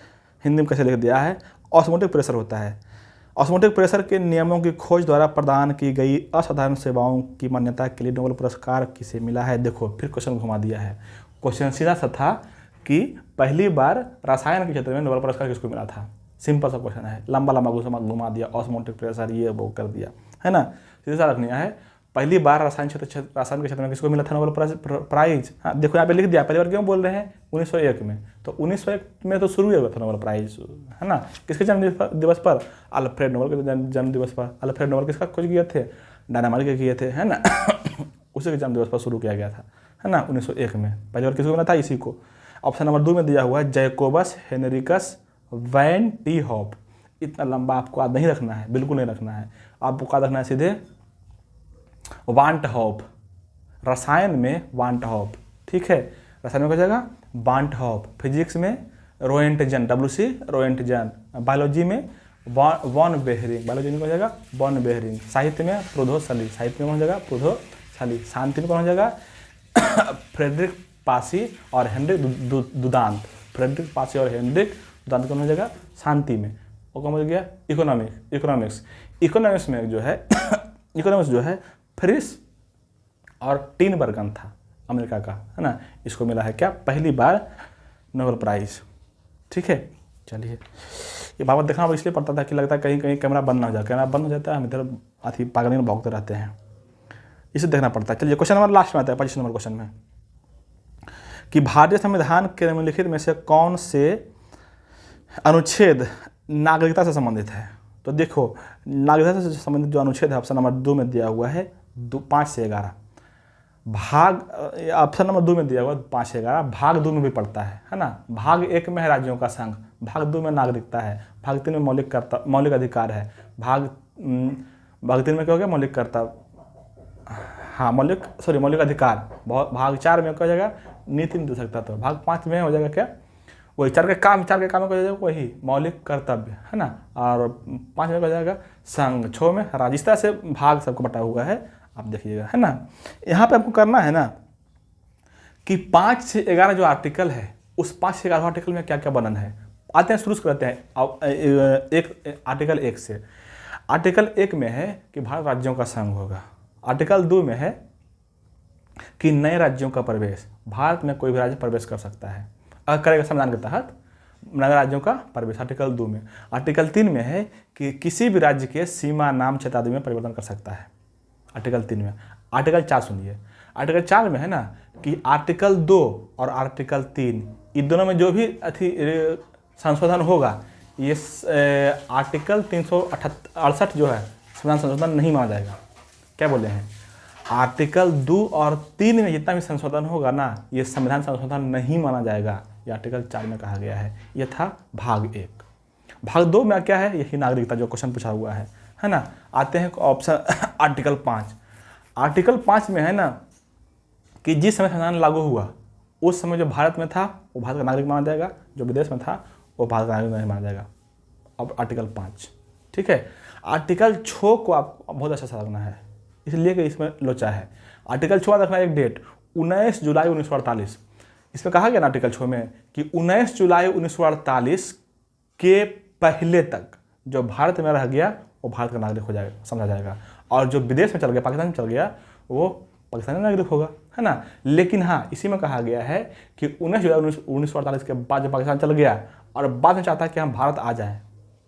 Speaker 1: हिंदी में कैसे लिख दिया है, ऑस्मोटिक प्रेशर होता है। ऑस्मोटिक प्रेशर के नियमों की खोज द्वारा प्रदान की गई असाधारण सेवाओं की मान्यता के लिए नोबेल पुरस्कार किसे मिला है। देखो फिर क्वेश्चन घुमा दिया है, क्वेश्चन सीधा सा था कि पहली बार रसायन के क्षेत्र में नोबेल पुरस्कार किसको मिला था। सिंपल सा क्वेश्चन है, लंबा लंबा घुमा दिया, ऑस्मोटिक प्रेशर ये वो कर दिया, है ना। सीधा सा रखना है, पहली बार रसायन के क्षेत्र में किसको मिला था नोबेल प्राइज। हाँ देखो यहाँ पे लिख दिया, पहली बार क्यों बोल रहे हैं, 1901 में। तो 1901 में तो शुरू हुआ था नोबेल प्राइज, है ना। किसके जन्म दिवस पर, अल्फ्रेड नोबेल के जन्म दिवस पर। अल्फ्रेड नोबेल किसका खोज किए थे, डायनामाइट के किए थे, है ना। उसी के जन्म दिवस पर शुरू किया गया था, है ना, 1901 में। पहली बार किसको मिला था, इसी को। ऑप्शन नंबर 2 में दिया हुआ है Jacobus Henricus van t Hoff. इतना लंबा आपको याद नहीं रखना है, बिल्कुल नहीं रखना है, आपको याद रखना है सीधे वांट हॉप, रसायन में वांट हॉप, ठीक है। रसायन में क्या जगह वांट हॉप, फिजिक्स में रोएंटजन, WC रोएंटजन, बायोलॉजी में वॉन बेहरिंग, बायोलॉजी में कौन जगह वॉन बेहरिंग, साहित्य में प्रोधोसली, साहित्य में कौन जगह प्रोधोसली, शांति में कौन जगह फ्रेडरिक पासी और हेनरिक दुदांत, फ्रेडरिक पासी और हेनरिक दुदांत कौन जगह शांति में। और कौन हो गया इकोनॉमिक्स में जो है इकोनॉमिक्स जो है फ्रिस और टिनबर्गन था अमेरिका का, है ना। इसको मिला है क्या, पहली बार नोबेल प्राइज, ठीक है। चलिए ये बाबत देखना इसलिए पड़ता था कि लगता है कहीं कहीं कैमरा बंद ना हो जाए, कैमरा बंद हो जाता है हम इधर अति पागल में भौंकते रहते हैं, इसे देखना पड़ता है। चलिए क्वेश्चन नंबर लास्ट में आता है 25 नंबर क्वेश्चन में कि भारतीय संविधान के निम्नलिखित में से कौन से अनुच्छेद नागरिकता से संबंधित है। तो देखो नागरिकता से संबंधित जो अनुच्छेद है ऑप्शन नंबर 2 में दिया हुआ है 5 से 11, भाग ऑप्शन नंबर 2 में दिया हुआ 5 से 11, भाग 2 में भी पड़ता है ना। भाग 1 में है राज्यों का संघ, भाग 2 में नागरिकता है, भाग 3 में मौलिक अधिकार है, भाग 3 में क्या हो गया मौलिक अधिकार, भाग 4 में क्या हो जाएगा नीति निर्देशकता, तो भाग 5 में हो जाएगा क्या वही चार के काम में क्या हो जाएगा वही मौलिक कर्तव्य, है ना। और 5 में हो जाएगा संघ, 6 में राज्य, इस तरह से भाग सबको बटा हुआ है, आप देखिएगा, है ना। यहाँ पे आपको करना है ना कि 5 से 11 जो आर्टिकल है उस 5 से 11 आर्टिकल में क्या क्या वर्णन है। आते हैं शुरू करते हैं एक आर्टिकल 1 से। आर्टिकल 1 में है कि भारत राज्यों का संघ होगा। आर्टिकल 2 में है कि नए राज्यों का प्रवेश, भारत में कोई भी राज्य प्रवेश कर सकता है अगर करेगा संविधान के तहत, नगर राज्यों का प्रवेश, आर्टिकल 2 में। आर्टिकल 3 में है कि किसी भी राज्य के सीमा, नाम, क्षेत्र आदि में परिवर्तन कर सकता है, आर्टिकल 3 में। आर्टिकल 4 सुनिए, आर्टिकल 4 में है ना कि आर्टिकल 2 और आर्टिकल 3 इन दोनों में जो भी संशोधन होगा, ये आर्टिकल 368 जो है संविधान संशोधन नहीं माना जाएगा। क्या बोले हैं, आर्टिकल 2 और 3 में जितना भी संशोधन होगा ना, ये संविधान संशोधन नहीं माना जाएगा। ये आर्टिकल 4 में कहा गया है। ये था भाग 1। भाग 2 में क्या है, यही नागरिकता जो क्वेश्चन पूछा हुआ है ना। आते हैं ऑप्शन आर्टिकल 5। आर्टिकल 5 में है ना कि जिस समय संविधान लागू हुआ उस समय जो भारत में था वो भारत का नागरिक माना जाएगा, जो विदेश में था वो भारत का नागरिक नहीं माना जाएगा। अब आर्टिकल 5, ठीक है। आर्टिकल 6 को आपको बहुत अच्छा सा रखना है, इसलिए कि इसमें लोचा है। आर्टिकल 6 रखना एक डेट 19 जुलाई 1948। इसमें कहा गया ना आर्टिकल 6 में कि 19 जुलाई 1948 के पहले तक जो भारत में रह गया वो भारत का नागरिक हो जाएगा, समझा जाएगा। और जो विदेश में चल गया, पाकिस्तान में चल गया, वो पाकिस्तानी नागरिक होगा, है ना। लेकिन हाँ, इसी में कहा गया है कि 19 जुलाई 1948 के बाद जब पाकिस्तान चल गया और बाद में चाहता है कि हम भारत आ जाएं,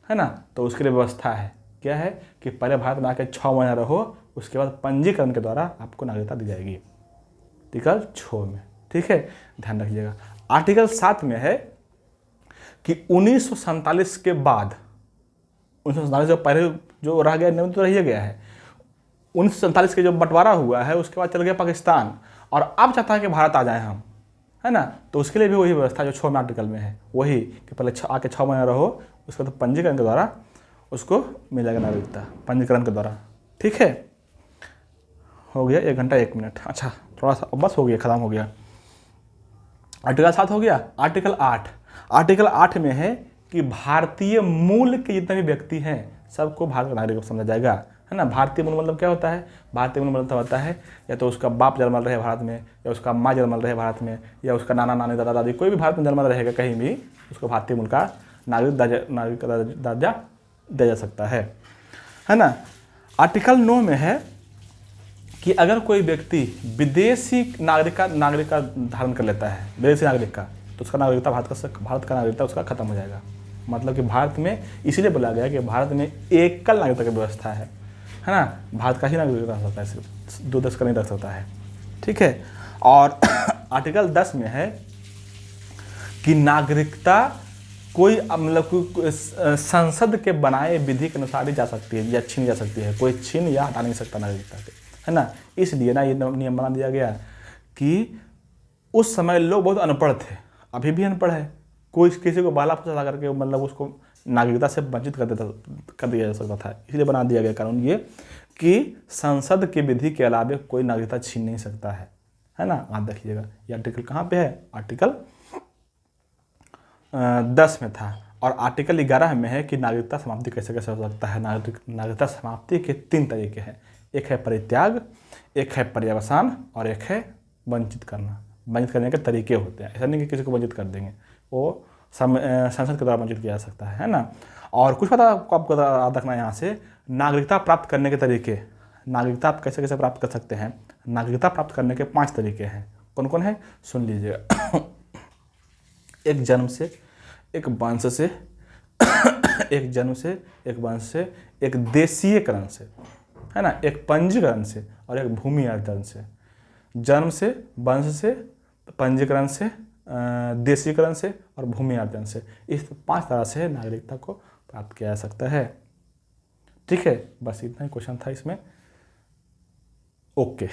Speaker 1: है ना, तो उसके लिए व्यवस्था है। क्या है कि पहले भारत में आकर 6 महीना रहो, उसके बाद पंजीकरण के द्वारा आपको नागरिकता दी जाएगी, आर्टिकल 6 में, ठीक है, ध्यान रखिएगा। आर्टिकल 7 में है कि 1947 के बाद, 1947 से पहले जो रह गया नियम तो रह गया है, 1947 के जो बंटवारा हुआ है उसके बाद चल गया पाकिस्तान और अब चाहता है कि भारत आ जाए हम, है ना। तो उसके लिए भी वही व्यवस्था जो 6 में आर्टिकल में है, वही कि पहले आके 6 महीना रहो, उसके बाद पंजीकरण के द्वारा उसको मिल जाएगा नागरिकता, पंजीकरण के द्वारा, ठीक है। हो गया 1 घंटा 1 मिनट। अच्छा, थोड़ा सा बस हो गया, ख़त्म हो गया। आर्टिकल 7 हो गया। आर्टिकल 8, आर्टिकल 8 में है कि भारतीय मूल के जितने भी व्यक्ति हैं सबको भारत का नागरिक समझा जाएगा, है ना। भारतीय मूल मतलब क्या होता है, भारतीय मूल मतलब होता है या तो उसका बाप जन्मल रहे भारत में, या उसका माँ जन्मल रहे भारत में, या उसका नाना नानी दादा दादी कोई भी भारत में जन्मल रहेगा कहीं भी, उसको भारतीय मूल का नागरिक का दर्जा दिया जा सकता है ना। आर्टिकल 9 में है कि अगर कोई व्यक्ति विदेशी नागरिक का धारण कर लेता है, विदेशी नागरिक का, तो उसका नागरिकता भारत का नागरिकता उसका खत्म हो जाएगा। मतलब कि भारत में इसीलिए बोला गया कि भारत में एकल नागरिकता की व्यवस्था है ना। भारत का ही नागरिक रख सकता है, सिर्फ 2 देश का नहीं रख सकता है, ठीक है। और आर्टिकल 10 में है कि नागरिकता कोई मतलब संसद के बनाए विधि के अनुसार ही जा सकती है या छीन जा सकती है, कोई छीन या हटा नहीं सकता नागरिकता से, है ना। इसलिए ना ये नियम बना दिया गया कि उस समय लोग बहुत अनपढ़ थे, अभी भी अनपढ़ है, कोई किसी को बाला फुसा करके मतलब उसको नागरिकता से वंचित कर दिया जा सकता था। इसलिए बना दिया गया कानून ये कि संसद की विधि के अलावा कोई नागरिकता छीन नहीं सकता है ना। आप देखिएगा ये आर्टिकल कहाँ पे है, आर्टिकल 10 में था। और आर्टिकल 11 में है कि नागरिकता समाप्ति कैसे कैसे हो सकता है। नागरिकता समाप्ति के 3 तरीके हैं, एक है परित्याग, एक है पर्यवसान और एक है वंचित करना। वंचित करने के तरीके होते हैं, ऐसा नहीं कि किसी को वंचित कर देंगे, वो संसद के द्वारा वंचित किया जा सकता है ना। और कुछ पता आपको याद रखना है यहाँ से, नागरिकता प्राप्त करने के तरीके, नागरिकता आप कैसे कैसे प्राप्त कर सकते हैं। नागरिकता प्राप्त करने के 5 तरीके हैं। कौन कौन है सुन लीजिएगा। एक जन्म से, एक वंश से, एक जन्म से, एक वंश से, एक देशीयकरण से, है ना, एक पंजीकरण से और एक भूमि अर्जन से। जन्म से, वंश से, पंजीकरण से, देशीकरण से और भूमि अर्जन से, इस 5 तरह से नागरिकता को प्राप्त किया जा सकता है, ठीक है। बस इतना ही क्वेश्चन था इसमें, ओके।